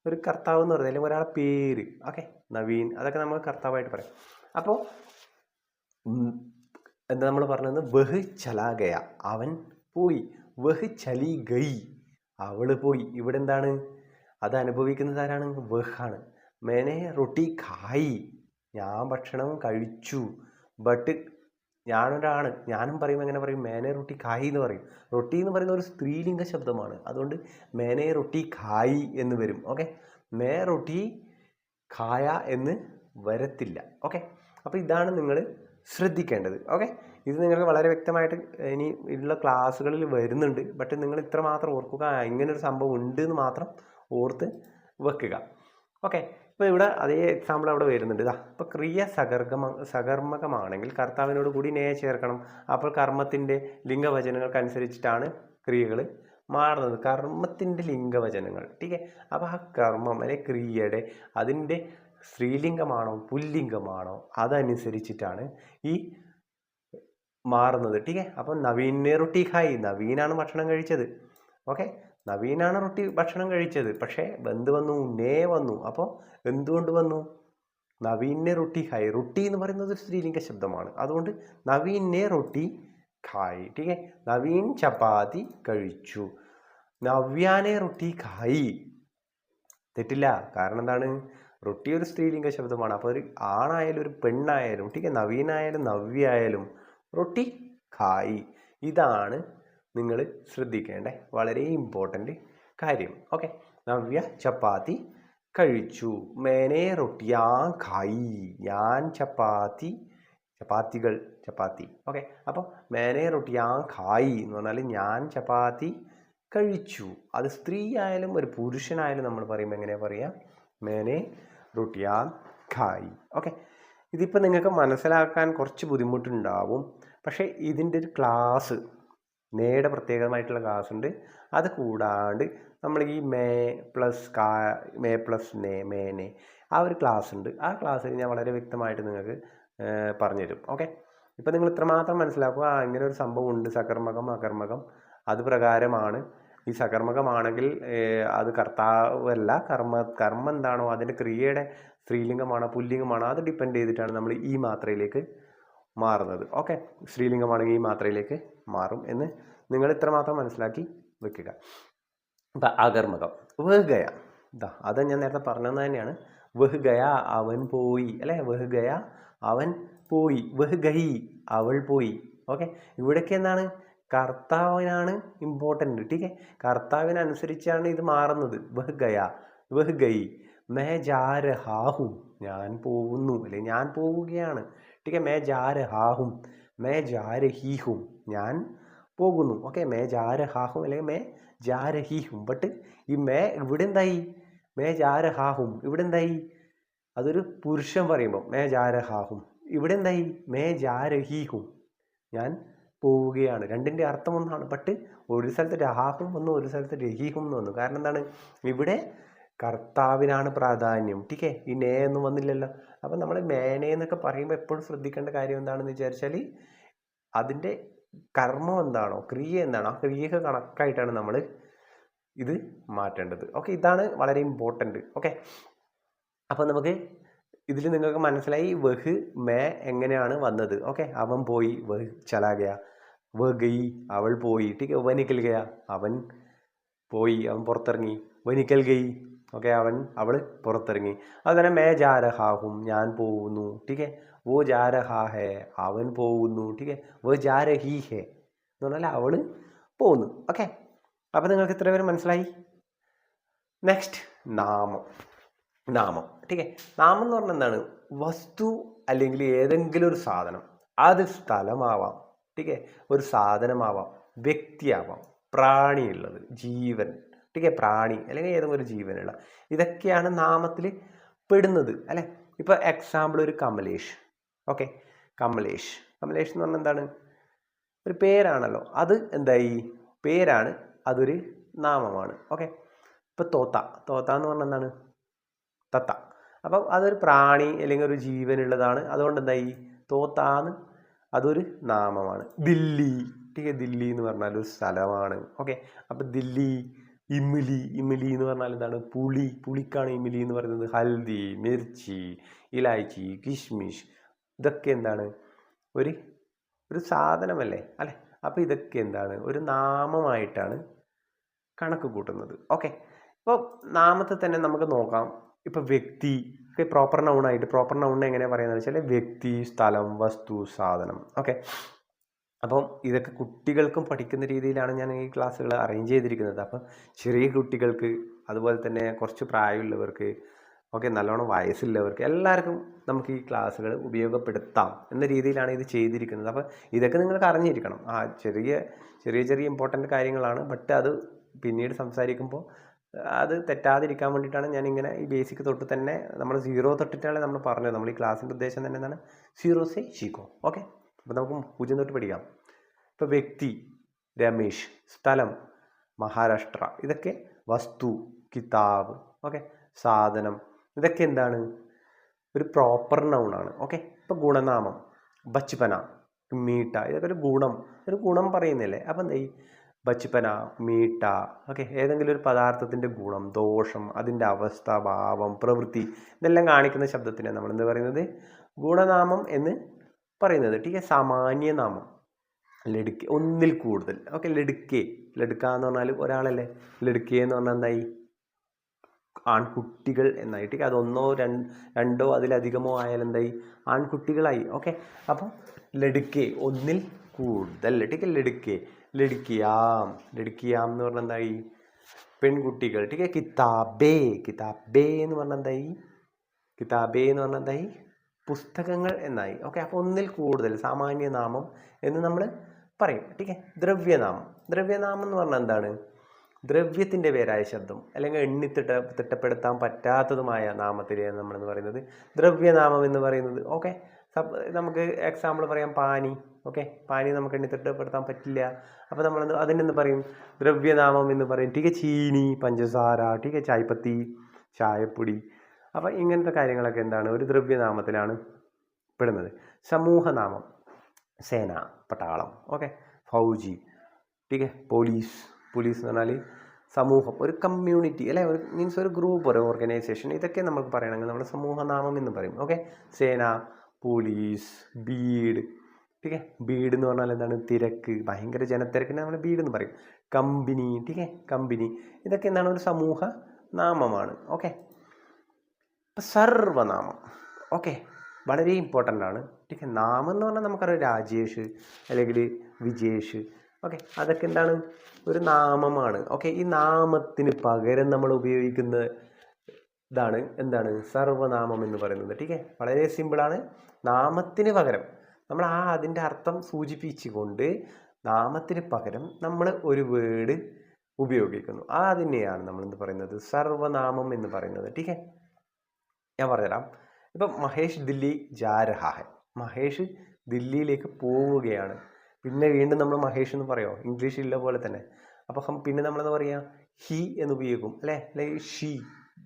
ഒരു കർത്താവ് എന്ന് പറയുന്നത്. അല്ലെങ്കിൽ ഒരാളെ പേര്. ഓക്കെ, നവീൻ, അതൊക്കെ നമ്മൾ കർത്താവായിട്ട് പറയാം. അപ്പോൾ എന്താ നമ്മൾ പറഞ്ഞത്? വഹ് ചലാഗയ, അവൻ പോയി. വഹ് ചലി ഗൈ, അവൾ പോയി. ഇവിടെ എന്താണ്? അത് അനുഭവിക്കുന്നത് ആരാണ്? വഹാണ്. മേനെ റൊട്ടി ഖായി, ഞാൻ ഭക്ഷണം കഴിച്ചു. ബട്ട് ഞാനൊരാണ്, ഞാനും പറയും എങ്ങനെ പറയും? മേനെ റൊട്ടി ഖായി എന്ന് പറയും. റൊട്ടി എന്ന് പറയുന്ന ഒരു സ്ത്രീലിംഗ ശബ്ദമാണ്. അതുകൊണ്ട് മേനെ റൊട്ടി ഖായി എന്ന് വരും. ഓക്കെ, മേ റൊട്ടി ഖായ എന്ന് വരത്തില്ല. ഓക്കെ, അപ്പോൾ ഇതാണ് നിങ്ങൾ ശ്രദ്ധിക്കേണ്ടത്. ഓക്കെ, ഇത് നിങ്ങൾക്ക് വളരെ വ്യക്തമായിട്ട് ഇനി ഉള്ള ക്ലാസ്സുകളിൽ വരുന്നുണ്ട്. ബട്ട് നിങ്ങൾ ഇത്ര മാത്രം ഓർക്കുക, ഇങ്ങനൊരു സംഭവം ഉണ്ട് എന്ന് മാത്രം ഓർത്ത് വെക്കുക. ഓക്കെ, ഇപ്പോൾ ഇവിടെ അതേ എക്സാമ്പിൾ അവിടെ വരുന്നുണ്ട്. ഇതാ, ഇപ്പോൾ ക്രിയ സകർമ്മകമാണെങ്കിൽ കർത്താവിനോട് കൂടി നേ ചേർക്കണം. അപ്പോൾ കർമ്മത്തിൻ്റെ ലിംഗവചനങ്ങൾക്കനുസരിച്ചിട്ടാണ് ക്രിയകൾ മാറുന്നത്. കർമ്മത്തിൻ്റെ ലിംഗവചനങ്ങൾ. ടീക്കെ, അപ്പോൾ ആ കർമ്മം അല്ലെങ്കിൽ ക്രിയയുടെ അതിൻ്റെ സ്ത്രീലിംഗമാണോ പുല്ലിംഗമാണോ അതനുസരിച്ചിട്ടാണ് ഈ മാറുന്നത്. ടീക്കെ, അപ്പം നവീനെ റൊട്ടി ഖായി, നവീനാണ് ഭക്ഷണം കഴിച്ചത്. ഓക്കെ, നവീനാണ് ഭക്ഷണം കഴിച്ചത്. പക്ഷേ എന്ത് വന്നു? നേ വന്നു. അപ്പോൾ എന്തുകൊണ്ട് വന്നു? നവീനെ റൊട്ടി ഖായി. റൊട്ടി എന്ന് പറയുന്നത് ഒരു സ്ത്രീലിംഗ ശബ്ദമാണ്. അതുകൊണ്ട് നവീനെ റൊട്ടി ഖായി. ടീക്കെ, നവീൻ ചപ്പാത്തി കഴിച്ചു. നവ്യാനെ റൊട്ടി ഖായി. തെറ്റില്ല. കാരണം എന്താണ്? റൊട്ടി ഒരു സ്ത്രീലിംഗ ശബ്ദമാണ്. അപ്പോൾ ഒരു ആണായാലും ഒരു പെണ്ണായാലും ടീക്കെ, നവീനായാലും നവ്യായാലും റൊട്ടി ഖായി. ഇതാണ് നിങ്ങൾ ശ്രദ്ധിക്കേണ്ട വളരെ ഇമ്പോർട്ടൻ്റ് കാര്യം. ഓക്കെ, നവ്യ ചപ്പാത്തി കഴിച്ചു. മേനെ റൊട്ടിയാ ഖായി. ഞാൻ ചപ്പാത്തി. ഓക്കെ, അപ്പോൾ മേനെ റൊട്ടിയാ ഖായി എന്ന് പറഞ്ഞാൽ ഞാൻ ചപ്പാത്തി കഴിച്ചു. അത് സ്ത്രീ ആയാലും ഒരു പുരുഷനായാലും നമ്മൾ പറയുമ്പോൾ എങ്ങനെയാണ് പറയുക? മേനെ റൊട്ടിയാ ഖായി. ഓക്കെ, ഇതിപ്പോൾ നിങ്ങൾക്ക് മനസ്സിലാക്കാൻ കുറച്ച് ബുദ്ധിമുട്ടുണ്ടാവും. പക്ഷേ ഇതിൻ്റെ ഒരു ക്ലാസ്, നേയുടെ പ്രത്യേകമായിട്ടുള്ള ക്ലാസ് ഉണ്ട്. അത് കൂടാണ്ട് നമ്മൾ ഈ മേ പ്ലസ് നേ, മേനെ, ആ ഒരു ക്ലാസ് ഉണ്ട്. ആ ക്ലാസ്സിൽ ഞാൻ വളരെ വ്യക്തമായിട്ട് നിങ്ങൾക്ക് പറഞ്ഞുതരും. ഓക്കെ, ഇപ്പം നിങ്ങൾ ഇത്രമാത്രം മനസ്സിലാക്കുക, ഇങ്ങനെ ഒരു സംഭവം ഉണ്ട്, സകർമ്മകം അകർമ്മകം. അത് പ്രകാരമാണ്. ഈ സകർമ്മകമാണെങ്കിൽ അത് കർത്താവല്ല, കർമ്മം എന്താണോ അതിൻ്റെ ക്രിയയുടെ സ്ത്രീലിംഗമാണോ പുല്ലിംഗമാണോ അത് ഡിപ്പെൻഡ് ചെയ്തിട്ടാണ് നമ്മൾ ഈ മാത്രയിലേക്ക് മാറുന്നത്. ഓക്കെ, സ്ത്രീലിംഗമാണെങ്കിൽ ഈ മാത്രയിലേക്ക് മാറും എന്ന് നിങ്ങൾ ഇത്രമാത്രം മനസ്സിലാക്കി വെക്കുക. ഇപ്പം അകർമ്മകം വഹ് ഗയ, ഇതാ അത് ഞാൻ നേരത്തെ പറഞ്ഞത് തന്നെയാണ്. വഹ് ഗയ അവൻ പോയി, അല്ലേ? വഹ് ഗയ അവൻ പോയി. വഹ് ഗൈ അവൾ പോയി. ഓക്കെ, ഇവിടേക്ക് എന്താണ്? കർത്താവിനാണ് ഇമ്പോർട്ടൻ്റ്. ടീക്കെ, കർത്താവിനനുസരിച്ചാണ് ഇത് മാറുന്നത്. വഹ് ഗയ, വഹ് ഗൈ, മേ ജാ രഹാ ഹും, ഞാൻ പോകുന്നു, അല്ലെ ഞാൻ പോവുകയാണ്. ടീക്കെ, മേ ജാ രഹാ ഹും, മേ ജാ രഹി ഹും, ഞാൻ പോകുന്നു. ഓക്കെ, മേ ജാ രഹാ ഹും അല്ലെങ്കിൽ മേ ജാ രഹി ഹും. ബട്ട് ഈ മേ ഇവിടെ എന്തായി? മേ ജാ രഹാ ഹും ഇവിടെ എന്തായി? അതൊരു പുരുഷൻ പറയുമ്പോൾ മേ ജാ രഹാ ഹും. ഇവിടെ എന്തായി? മേ ജാ രഹി ഹും, ഞാൻ പോവുകയാണ്. രണ്ടിൻ്റെ അർത്ഥം ഒന്നാണ്. ബട്ട് ഒരു സ്ഥലത്ത് രഹാഹും വന്നു, ഒരു സ്ഥലത്ത് രഹീഹും എന്ന് വന്നു. കാരണം എന്താണ്? ഇവിടെ കർത്താവിനാണ് പ്രാധാന്യം. ടീക്കെ, ഈ നേ ഒന്നും വന്നില്ലല്ലോ. അപ്പം നമ്മൾ മേനെ എന്നൊക്കെ പറയുമ്പോൾ എപ്പോഴും ശ്രദ്ധിക്കേണ്ട കാര്യം എന്താണെന്ന് വിചാരിച്ചാൽ അതിൻ്റെ കർമ്മം എന്താണോ, ക്രിയ എന്താണോ, ആ ക്രിയക്ക് കണക്കായിട്ടാണ് നമ്മൾ ഇത് മാറ്റേണ്ടത്. ഓക്കെ, ഇതാണ് വളരെ ഇമ്പോർട്ടൻ്റ്. ഓക്കെ, അപ്പം നമുക്ക് ഇതിൽ നിങ്ങൾക്ക് മനസ്സിലായി വഹ് മേ എങ്ങനെയാണ് വന്നത്. ഓക്കെ, അവൻ പോയി, വഹ് ചലാ ഗയ. വഹ് ഗൈ അവൾ പോയി. ടീക്കെ, വ നിക്കൽ ഗയ അവൻ പോയി, അവൻ പുറത്തിറങ്ങി. വ നിക്കൽ ഗൈ, ഓക്കെ, അവൾ പുറത്തിറങ്ങി. അതുപോലെ മേ ജാ രഹാ ഹും, ഞാൻ പോകുന്നു. ടീക്കെ, വോ ജാ രഹാ ഹേ അവൻ പോകുന്നു. ടീക്കെ, വ ജാ രഹി ഹേ എന്ന് പറഞ്ഞാൽ അവൾ പോകുന്നു. ഓക്കെ, അപ്പം നിങ്ങൾക്ക് ഇത്ര പേര് മനസ്സിലായി. നെക്സ്റ്റ് നാമം. ടീക്കെ, നാമം എന്ന് പറഞ്ഞാൽ എന്താണ്? വസ്തു അല്ലെങ്കിൽ ഏതെങ്കിലും ഒരു സാധനം. അത് സ്ഥലമാവാം, ടീക്കെ, ഒരു സാധനമാവാം, വ്യക്തിയാവാം, പ്രാണിയുള്ളത്, ജീവൻ. ടീക്കെ, പ്രാണി അല്ലെങ്കിൽ ഏതെങ്കിലും ഒരു ജീവനുള്ള, ഇതൊക്കെയാണ് നാമത്തിൽ പെടുന്നത്, അല്ലേ? ഇപ്പോൾ എക്സാമ്പിൾ ഒരു കമലേഷ്. ഓക്കെ, കമലേഷ് എന്ന് പറഞ്ഞാൽ എന്താണ്? ഒരു പേരാണല്ലോ. അത് എന്തായി? പേരാണ്, അതൊരു നാമമാണ്. ഓക്കെ, ഇപ്പോൾ തോത്ത എന്ന് പറഞ്ഞാൽ എന്താണ്? തത്ത. അപ്പം അതൊരു പ്രാണി അല്ലെങ്കിൽ ഒരു ജീവനുള്ളതാണ്. അതുകൊണ്ട് എന്തായി? തോത്താന്ന് അതൊരു നാമമാണ്. ദില്ലി, ടീക്കെ, ദില്ലി എന്ന് പറഞ്ഞാൽ ഒരു സ്ഥലമാണ്. ഓക്കെ, അപ്പം ദില്ലി. ഇമ്മിലി എന്ന് പറഞ്ഞാൽ എന്താണ്? പുളിക്കാണ് ഇമ്മിലി എന്ന് പറയുന്നത്. ഹൽദി, മിർച്ചി, ഇലാച്ചി, കിഷ്മിഷ്, ഇതൊക്കെ എന്താണ്? ഒരു സാധനമല്ലേ, അല്ലേ? അപ്പോൾ ഇതൊക്കെ എന്താണ്? ഒരു നാമമായിട്ടാണ് കണക്ക് കൂട്ടുന്നത്. ഓക്കെ, ഇപ്പോൾ നാമത്തെ തന്നെ നമുക്ക് നോക്കാം. ഇപ്പോൾ വ്യക്തി പ്രോപ്പർ നൗണായിട്ട്, പ്രോപ്പർ നൗണിനെ എങ്ങനെയാണ് പറയുന്നത് വെച്ചാൽ വ്യക്തി, സ്ഥലം, വസ്തു, സാധനം. ഓക്കെ, അപ്പം ഇതൊക്കെ കുട്ടികൾക്കും പഠിക്കുന്ന രീതിയിലാണ് ഞാൻ ഈ ക്ലാസ്സുകൾ അറേഞ്ച് ചെയ്തിരിക്കുന്നത്. അപ്പം ചെറിയ കുട്ടികൾക്ക് അതുപോലെ തന്നെ കുറച്ച് പ്രായമുള്ളവർക്ക്, ഓക്കെ, നല്ലോണം വയസ്സുള്ളവർക്ക് എല്ലാവർക്കും നമുക്ക് ഈ ക്ലാസ്സുകൾ ഉപയോഗപ്പെടുത്താം എന്ന രീതിയിലാണ് ഇത് ചെയ്തിരിക്കുന്നത്. അപ്പോൾ ഇതൊക്കെ നിങ്ങൾക്ക് അറിഞ്ഞിരിക്കണം. ചെറിയ ചെറിയ ചെറിയ ഇമ്പോർട്ടൻ്റ് കാര്യങ്ങളാണ്, ബട്ട് അത് പിന്നീട് സംസാരിക്കുമ്പോൾ അത് തെറ്റാതിരിക്കാൻ വേണ്ടിയിട്ടാണ് ഞാനിങ്ങനെ ഈ ബേസിക് തൊട്ട് തന്നെ നമ്മൾ 0 തൊട്ടിട്ടാണ് നമ്മൾ പറഞ്ഞത്. നമ്മൾ ഈ ക്ലാസ്സിൻ്റെ ഉദ്ദേശം തന്നെ എന്താണ്? 0 സേ ശീഖോ. ഓക്കെ, അപ്പോൾ നമുക്ക് 0 തൊട്ട് പഠിക്കാം. ഇപ്പോൾ വ്യക്തി രമേശ്, സ്ഥലം മഹാരാഷ്ട്ര, ഇതൊക്കെ വസ്തു കിതാബ്, ഓക്കെ, സാധനം, ഇതൊക്കെ എന്താണ്? ഒരു പ്രോപ്പർ നൗണാണ്. ഓക്കെ, ഇപ്പോൾ ഗുണനാമം ബച്പന, മീട്ട, ഇതൊക്കെ ഒരു ഗുണം പറയുന്നില്ലേ? അപ്പം എന്താ ഈ ബച്പന, മീട്ട, ഓക്കെ, ഏതെങ്കിലും ഒരു പദാർത്ഥത്തിൻ്റെ ഗുണം, ദോഷം, അതിൻ്റെ അവസ്ഥ, ഭാവം, പ്രവൃത്തി, ഇതെല്ലാം കാണിക്കുന്ന ശബ്ദത്തിനെ നമ്മൾ എന്ത് പറയുന്നത്? ഗുണനാമം എന്ന് പറയുന്നത്. ടീക്കെ, സാമാന്യനാമം ലടുക്കെ, ഒന്നിൽ കൂടുതൽ. ഓക്കെ, ലടുക്ക എന്ന് പറഞ്ഞാൽ ഒരാളല്ലേ. ലടുക്കെ എന്ന് പറഞ്ഞാൽ എന്തായി? ആൺകുട്ടികൾ എന്നായി. ടീക്കെ, അതൊന്നോ രണ്ടോ അതിലധികമോ ആയാൽ എന്തായി? ആൺകുട്ടികളായി. ഓക്കെ, അപ്പം ലടുക്കെ, ഒന്നിൽ കൂടുതൽ. ടീക്കെ, ലടുക്കിയാം എന്ന് പറഞ്ഞാൽ എന്തായി? പെൺകുട്ടികൾ. ടീക്കെ, കിതാബേ എന്ന് പറഞ്ഞാൽ എന്തായി? പുസ്തകങ്ങൾ എന്നായി. ഓക്കെ, അപ്പോൾ ഒന്നിൽ കൂടുതൽ, സാമാന്യനാമം എന്ന് നമ്മൾ പറയും. ടീക്കെ, ദ്രവ്യനാമം എന്ന് പറഞ്ഞാൽ എന്താണ്? ദ്രവ്യത്തിൻ്റെ പേരായ ശബ്ദം അല്ലെങ്കിൽ തിട്ടപ്പെടുത്താൻ പറ്റാത്തതുമായ നാമത്തിനെയാണ് നമ്മളെന്ന് പറയുന്നത് ദ്രവ്യനാമം എന്ന് പറയുന്നത്. ഓക്കെ, നമുക്ക് എക്സാമ്പിൾ പറയാം, പാനി. ഓക്കെ, പാനി നമുക്ക് തിട്ടപ്പെടുത്താൻ പറ്റില്ല, അപ്പോൾ നമ്മൾ അതിനെന്ത് പറയും? ദ്രവ്യനാമം എന്ന് പറയും. ടീക്കെ, ചീനി, പഞ്ചസാര, ടീക്കെ, ചായപ്പത്തി, ചായപ്പൊടി. അപ്പോൾ ഇങ്ങനത്തെ കാര്യങ്ങളൊക്കെ എന്താണ്? ഒരു ദ്രവ്യനാമത്തിലാണ് പെടുന്നത്. സമൂഹനാമം സേന, പട്ടാളം. ഓക്കെ, ഫൗജി, ടീക്കെ, പോലീസ് എന്ന് പറഞ്ഞാൽ സമൂഹം, ഒരു കമ്മ്യൂണിറ്റി അല്ലേ, മീൻസ് ഒരു ഗ്രൂപ്പ്, ഒരു ഓർഗനൈസേഷൻ. ഇതൊക്കെ നമുക്ക് പറയണമെങ്കിൽ നമ്മൾ സമൂഹനാമം എന്ന് പറയും. ഓക്കെ, സേന, പോലീസ്, ബീഡ്. ടീക്കെ, ബീഡ് എന്ന് പറഞ്ഞാൽ എന്താണ്? തിരക്ക്, ഭയങ്കര ജനത്തിരക്കിനെ നമ്മൾ ബീഡ് എന്ന് പറയും. കമ്പനി, ടീക്കെ, കമ്പനി. ഇതൊക്കെ എന്താണ്? ഒരു സമൂഹ നാമമാണ്. ഓക്കെ, ഇപ്പം സർവനാമം. ഓക്കെ, വളരെ ഇമ്പോർട്ടൻ്റ് ആണ്. ടീക്കെ, നാമം എന്ന് പറഞ്ഞാൽ നമുക്കറിയാം, രാജേഷ് അല്ലെങ്കിൽ വിജേഷ്. ഓക്കെ, അതൊക്കെ എന്താണ്? ഒരു നാമമാണ്. ഓക്കെ, ഈ നാമത്തിന് പകരം നമ്മൾ ഉപയോഗിക്കുന്ന ഇതാണ് എന്താണ്? സർവനാമം എന്ന് പറയുന്നത്. ടീക്കെ, വളരെ സിമ്പിളാണ്. നാമത്തിന് പകരം നമ്മൾ അതിൻ്റെ അർത്ഥം സൂചിപ്പിച്ചുകൊണ്ട് നാമത്തിന് പകരം നമ്മൾ ഒരു വേർഡ് ഉപയോഗിക്കുന്നു. അതിനെയാണ് നമ്മൾ എന്ത് പറയുന്നത്? സർവനാമം എന്ന് പറയുന്നത്. ടീക്കെ, ഞാൻ പറഞ്ഞുതരാം. ഇപ്പം മഹേഷ് ദില്ലി ജാ രഹാ ഹൈ, മഹേഷ് ദില്ലിയിലേക്ക് പോവുകയാണ്. പിന്നെ വീണ്ടും നമ്മൾ മഹേഷ് എന്ന് പറയുമോ? ഇംഗ്ലീഷിലുള്ള പോലെ തന്നെ. അപ്പം പിന്നെ നമ്മളെന്താ പറയുക? ഹി എന്ന് ഉപയോഗിക്കും അല്ലേ, അല്ലെങ്കിൽ ഷീ,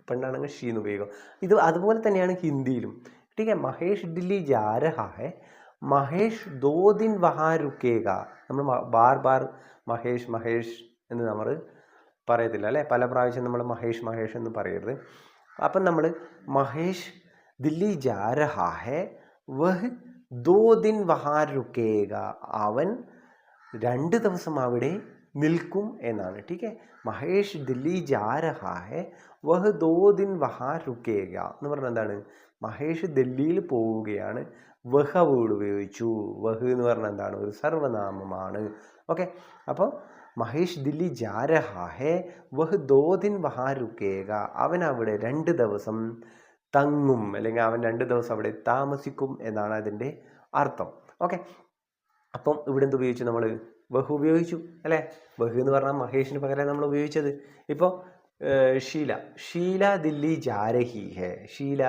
പെണ്ണാണെങ്കിൽ ഷീ എന്ന് ഉപയോഗിക്കും. ഇത് അതുപോലെ തന്നെയാണ് ഹിന്ദിയിലും. ടീക്കെ, മഹേഷ് ദില്ലി ജാ രഹാ ഹൈ, മഹേഷ് ദോ ദിൻ വഹാ രുക്കേഗ. നമ്മൾ ബാർ മഹേഷ് എന്ന് നമ്മൾ പറയത്തില്ല അല്ലേ, പല പ്രാവശ്യം നമ്മൾ മഹേഷ് എന്ന് പറയരുത്. അപ്പം നമ്മൾ മഹേഷ് ദില്ലി ജാ രഹാ ഹൈ വഹ് 2 दिन വഹാ രുക്കേഗ, അവൻ 2 ദിവസം അവിടെ നിൽക്കും എന്നാണ്. ടീക്കെ, മഹേഷ് ദില്ലി ജാ രഹാ ഹൈ വഹ് 2 दिन വഹാ രുക്കേഗ എന്ന് പറഞ്ഞാൽ എന്താണ്? മഹേഷ് ഡൽഹിയിൽ പോവുകയാണ്. വഹ് വേർഡ് ഉപയോഗിച്ചു. വഹ് എന്ന് പറഞ്ഞാൽ എന്താണ്? ഒരു സർവനാമമാണ്. ഓക്കെ, അപ്പോൾ മഹേഷ് ദില്ലി ജാ രഹാ ഹൈ വഹ് 2 दिन വഹാ രുക്കേഗ, അവൻ അവിടെ 2 ദിവസം തങ്ങും, അല്ലെങ്കിൽ അവൻ 2 ദിവസം അവിടെ താമസിക്കും എന്നാണ് അതിൻ്റെ അർത്ഥം. ഓക്കെ, അപ്പം ഇവിടെ എന്ത് ഉപയോഗിച്ചു? നമ്മൾ വഹു ഉപയോഗിച്ചു അല്ലേ. വഹു എന്ന് പറഞ്ഞാൽ മഹേഷിന് പകരം നമ്മൾ ഉപയോഗിച്ചത്. ഇപ്പോൾ ഷീല ദില്ലി ജാ രഹി ഹെ, ഷീല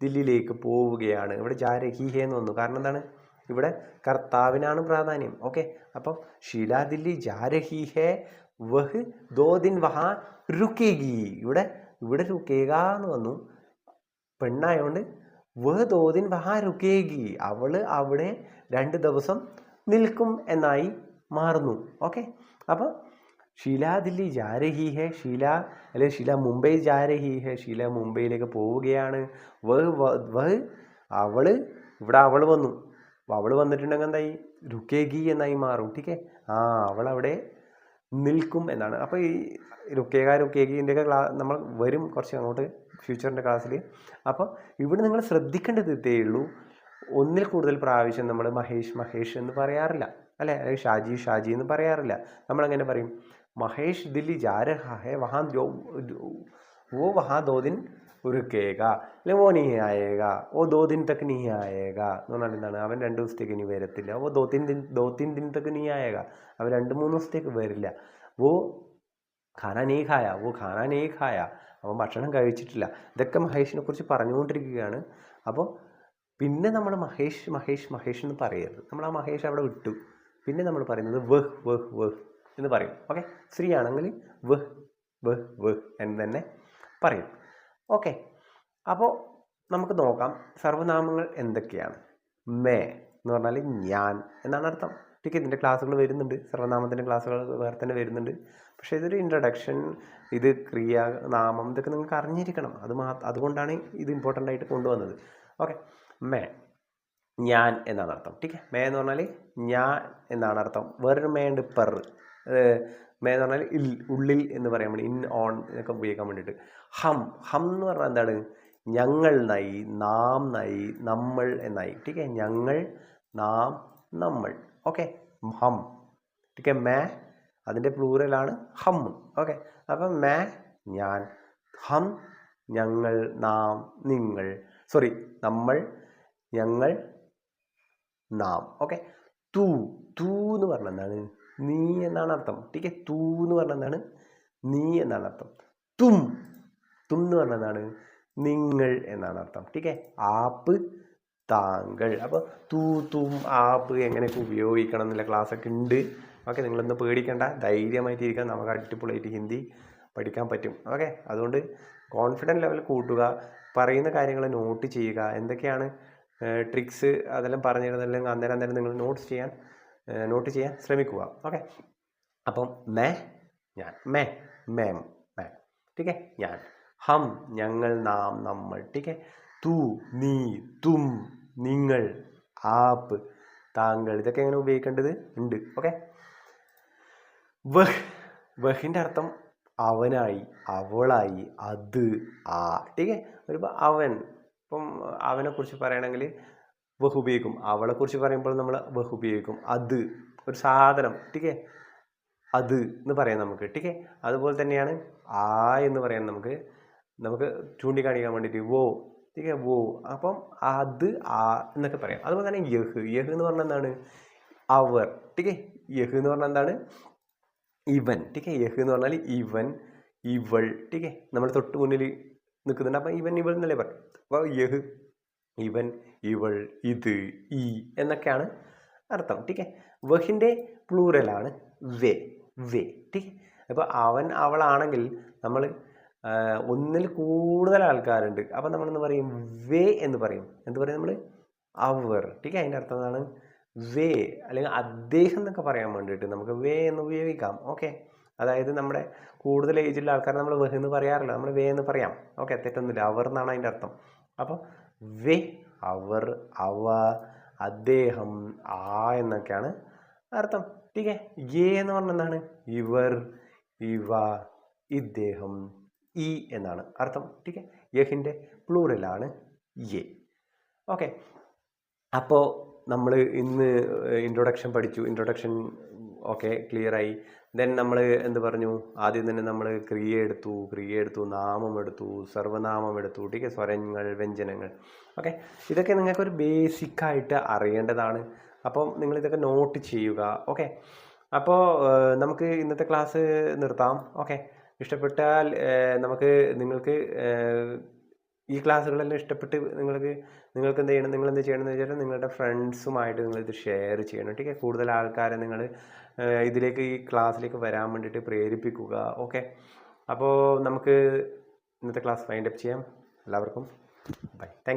ദില്ലിയിലേക്ക് പോവുകയാണ്. ഇവിടെ ജാ രഹി ഹെ എന്ന് വന്നു, കാരണം എന്താണ്? ഇവിടെ കർത്താവിനാണ് പ്രാധാന്യം. ഓക്കെ, അപ്പം ഷീല ദില്ലി ജാ രഹി ഹെ വഹ് 2 दिन വഹാ രുക്കേഗി. ഇവിടെ രുക്കേഗ എന്ന് വന്നു, പെണ്ണായോണ്ട് വഹ് 2 दिन വഹാ രുക്കേഗി, അവൾ അവിടെ 2 ദിവസം നിൽക്കും എന്നായി മാറുന്നു. ഓക്കെ, അപ്പോൾ ഷീല ദില്ലി ജാ രഹി ഹെ, ഷീല മുംബൈ ജാ രഹി ഹെ, ഷീല മുംബൈയിലേക്ക് പോവുകയാണ്. വഹ് ഇവിടെ അവൾ വന്നു, അവൾ വന്നിട്ടുണ്ടെങ്കിൽ എന്തായി? രുക്കേഗി എന്നായി മാറും. ടീക്കെ, അവൾ അവിടെ നിൽക്കും എന്നാണ്. അപ്പോൾ ഈ രുക്കേഗിൻ്റെയൊക്കെ നമ്മൾ വരും കുറച്ച് അങ്ങോട്ട് ഫ്യൂച്ചറിൻ്റെ ക്ലാസ്സിൽ. അപ്പോൾ ഇവിടെ നിങ്ങൾ ശ്രദ്ധിക്കേണ്ടത് ഇതേ ഉള്ളൂ, ഒന്നിൽ കൂടുതൽ പ്രാവശ്യം നമ്മൾ മഹേഷ് എന്ന് പറയാറില്ല അല്ലേ, അല്ലെങ്കിൽ ഷാജി എന്ന് പറയാറില്ല. നമ്മളങ്ങനെ പറയും महेश दिल्ली जा रहा है वहाँ जो वो वहाँ 2 दिन रुकेगा അല്ലെ वो नहीं आएगा वो 2 दिन तक नहीं आएगा എന്ന് പറഞ്ഞാൽ എന്താണ് അവൻ 2 ദിവസത്തേക്ക് ഇനി വരത്തില്ല वो 2-3 दिन तक नहीं आएगा അവൻ 2-3 ദിവസത്തേക്ക് വരില്ല वो खाना नहीं खाया वो खाना नहीं खाया അവൻ ഭക്ഷണം കഴിച്ചിട്ടില്ല. ഇതൊക്കെ മഹേഷിനെ കുറിച്ച് പറഞ്ഞുകൊണ്ടിരിക്കുകയാണ്. അപ്പോൾ പിന്നെ നമ്മൾ മഹേഷ് മഹേഷ് മഹേഷ് എന്ന് പറയരുത്. നമ്മൾ ആ മഹേഷ് അവിടെ വിട്ടു. പിന്നെ നമ്മൾ പറയുന്നത് വഹ് വഹ് വഹ് എന്ന് പറയും. ഓക്കെ, സ്ത്രീ ആണെങ്കിൽ വഹ് വഹ് വഹ് എന്ന് തന്നെ പറയും. ഓക്കെ, അപ്പോൾ നമുക്ക് നോക്കാം സർവനാമങ്ങൾ എന്തൊക്കെയാണ്. മേ എന്ന് പറഞ്ഞാൽ ഞാൻ എന്നാണ് അർത്ഥം. ठीक है, ഇതിൻ്റെ ക്ലാസ്സുകൾ വരുന്നുണ്ട്, സർവനാമത്തിൻ്റെ ക്ലാസ്സുകൾ വേറെ തന്നെ വരുന്നുണ്ട്. പക്ഷേ ഇതൊരു ഇൻട്രഡക്ഷൻ, ഇത് ക്രിയ, നാമം, ഇതൊക്കെ നിങ്ങൾക്ക് അറിഞ്ഞിരിക്കണം. അതുകൊണ്ടാണ് ഇത് ഇമ്പോർട്ടൻ്റ് ആയിട്ട് കൊണ്ടുവന്നത്. ഓക്കെ, മേ ഞാൻ എന്നാണ് അർത്ഥം. ठीक है, മേ എന്ന് പറഞ്ഞാൽ ഞാൻ എന്നാണ് അർത്ഥം. വേറൊരു മേ ഉണ്ട് പെർ. മേ എന്ന് പറഞ്ഞാൽ ഉള്ളിൽ എന്ന് പറയാൻ വേണ്ടി, ഇൻ ഓൺ എന്നൊക്കെ ഉപയോഗിക്കാൻ വേണ്ടിയിട്ട്. ഹം ഹം എന്ന് പറഞ്ഞാൽ എന്താണ്? ഞങ്ങൾ നായി, നാം നായി, നമ്മൾ എന്നായി. ठीक है, ഞങ്ങൾ, നാം, നമ്മൾ. ഓക്കെ, ഹം. ठीक है, മേ അതിൻ്റെ പ്ലൂറലാണ് ഹം. ഓക്കെ, അപ്പം മേ ഞാൻ, ഹം ഞങ്ങൾ, നാം നിങ്ങൾ, നമ്മൾ, ഞങ്ങൾ, നാം. ഓക്കെ, തൂ തൂ എന്ന് പറഞ്ഞാൽ എന്താണ്? നീ എന്നാണ് അർത്ഥം. ठीक है, തൂ എന്ന് പറഞ്ഞാൽ എന്താണ്? നീ എന്നാണ് അർത്ഥം. തും തും എന്ന് പറഞ്ഞാൽ എന്താണ്? നിങ്ങൾ എന്നാണ് അർത്ഥം. ठीक है, ആപ്പ് താങ്കൾ. അപ്പോൾ തൂ തും ആപ്പ് എങ്ങനെയൊക്കെ ഉപയോഗിക്കണം എന്നുള്ള ക്ലാസ്സൊക്കെ ഉണ്ട്. ഓക്കെ, നിങ്ങളൊന്നും പേടിക്കണ്ട, ധൈര്യമായിട്ടിരിക്കാൻ, നമുക്ക് അടിപൊളിയായിട്ട് ഹിന്ദി പഠിക്കാൻ പറ്റും. ഓക്കെ, അതുകൊണ്ട് കോൺഫിഡൻറ്റ് ലെവൽ കൂട്ടുക, പറയുന്ന കാര്യങ്ങൾ നോട്ട് ചെയ്യുക, എന്തൊക്കെയാണ് ട്രിക്സ് അതെല്ലാം പറഞ്ഞു തരുന്നതെല്ലാം അന്നേരം നിങ്ങൾ നോട്ട് ചെയ്യാൻ ശ്രമിക്കുക. ഓക്കെ, അപ്പം മേ ഞാൻ, മേ മേം മേ. ठीक है, ഞാൻ, ഹം ഞങ്ങൾ, നാം നമ്മൾ. ठीक है, തൂ നീ, തും നിങ്ങൾ, ആപ്പ് താങ്കൾ. ഇതൊക്കെ എങ്ങനെ ഉപയോഗിക്കേണ്ടത് ഉണ്ട്. ഓക്കെ, വഹ് വഹിൻ്റെ അർത്ഥം അവനായി, അവളായി, അത്, ആ. ठीक है, ഒരുപാട് അവൻ, ഇപ്പം അവനെക്കുറിച്ച് പറയുകയാണെങ്കിൽ വഹ് ഉപയോഗിക്കും. അവളെക്കുറിച്ച് പറയുമ്പോൾ നമ്മൾ വഹ് ഉപയോഗിക്കും. അത് ഒരു സാധനം. ठीक है, അത് എന്ന് പറയാം നമുക്ക്. ठीक है, അതുപോലെ തന്നെയാണ് ആ എന്ന് പറയാൻ നമുക്ക് ചൂണ്ടിക്കാണിക്കാൻ വേണ്ടിയിട്ട് വോ. ठीक है, വോ. അപ്പം അത്, ആ എന്നൊക്കെ പറയാം. അതുപോലെ തന്നെ യഹ് എന്ന് പറഞ്ഞാൽ എന്താണ്? അവർ. ठीक है, യഹ് എന്ന് പറഞ്ഞാൽ എന്താണ്? ഇവൻ. ठीक है, യഹ് എന്ന് പറഞ്ഞാൽ ഇവൻ, ഇവൾ. ठीक है, നമ്മൾ തൊട്ട് മുന്നിൽ നിൽക്കുന്നുണ്ട്, അപ്പം ഇവൻ ഇവൾ എന്നല്ലേ പറയും. അപ്പോൾ യഹ് ഇവൻ, ഇവൾ, ഇത്, ഈ എന്നൊക്കെയാണ് അർത്ഥം. ठीक है, വഹിൻ്റെ പ്ലൂറലാണ് വേ. ठीक है, അപ്പോൾ അവൻ അവളാണെങ്കിൽ നമ്മൾ ഒന്നിൽ കൂടുതൽ ആൾക്കാരുണ്ട്, അപ്പം നമ്മളെന്ന് പറയും വേ എന്ന് പറയും. എന്ത് പറയും നമ്മൾ? അവർ. ठीक है, അതിൻ്റെ അർത്ഥം എന്താണ്? വേ അല്ലെങ്കിൽ അദ്ദേഹം എന്നൊക്കെ പറയാൻ വേണ്ടിയിട്ട് നമുക്ക് വേ എന്ന് ഉപയോഗിക്കാം. ഓക്കെ, അതായത് നമ്മുടെ കൂടുതൽ ഏജിലുള്ള ആൾക്കാർ നമ്മൾ വഹ് എന്ന് പറയാറില്ല, നമ്മൾ വേ എന്ന് പറയാം. ഓക്കെ, തെറ്റൊന്നുമില്ല. അവർ എന്നാണ് അതിൻ്റെ അർത്ഥം. അപ്പോൾ വേ, അവർ, അവ, അദ്ദേഹം, ആ എന്നൊക്കെയാണ് അർത്ഥം. ठीक है, യേ എന്ന് പറഞ്ഞാൽ എന്താണ്? ഇവർ, ഇവ, ഇദ്ദേഹം, ഈ എന്നാണ് അർത്ഥം. ठीक है, യഹിൻ്റെ പ്ലൂറലാണ് യേ. ഓക്കെ, അപ്പോൾ നമ്മൾ ഇന്ന് ഇൻട്രൊഡക്ഷൻ പഠിച്ചു. ഇൻട്രൊഡക്ഷൻ ഓക്കെ, ക്ലിയറായി. ദെൻ നമ്മൾ എന്ത് പറഞ്ഞു? ആദ്യം തന്നെ നമ്മൾ ക്രിയ എടുത്തു, നാമം എടുത്തു, സർവനാമം എടുത്തു. ठीक है, സ്വരങ്ങൾ, വ്യഞ്ജനങ്ങൾ. ഓക്കെ, ഇതൊക്കെ നിങ്ങൾക്കൊരു ബേസിക്കായിട്ട് അറിയേണ്ടതാണ്. അപ്പം നിങ്ങളിതൊക്കെ നോട്ട് ചെയ്യുക. ഓക്കെ, അപ്പോൾ നമുക്ക് ഇന്നത്തെ ക്ലാസ് നിർത്താം. ഓക്കെ, ഇഷ്ടപ്പെട്ടാൽ നിങ്ങൾക്ക് ഈ ക്ലാസ്സുകളെല്ലാം ഇഷ്ടപ്പെട്ട് നിങ്ങൾക്ക് എന്ത് ചെയ്യണം? നിങ്ങൾ എന്ത് ചെയ്യണമെന്ന് വെച്ചാൽ നിങ്ങളുടെ ഫ്രണ്ട്സുമായിട്ട് നിങ്ങളിത് ഷെയർ ചെയ്യണം. ठीक है, കൂടുതൽ ആൾക്കാരെ നിങ്ങൾ ഇതിലേക്ക്, ഈ ക്ലാസ്സിലേക്ക് വരാൻ വേണ്ടിയിട്ട് പ്രേരിപ്പിക്കുക. ഓക്കെ, അപ്പോൾ നമുക്ക് ഇന്നത്തെ ക്ലാസ് വൈൻഡ് അപ്പ് ചെയ്യാം. എല്ലാവർക്കും ബൈ. താങ്ക്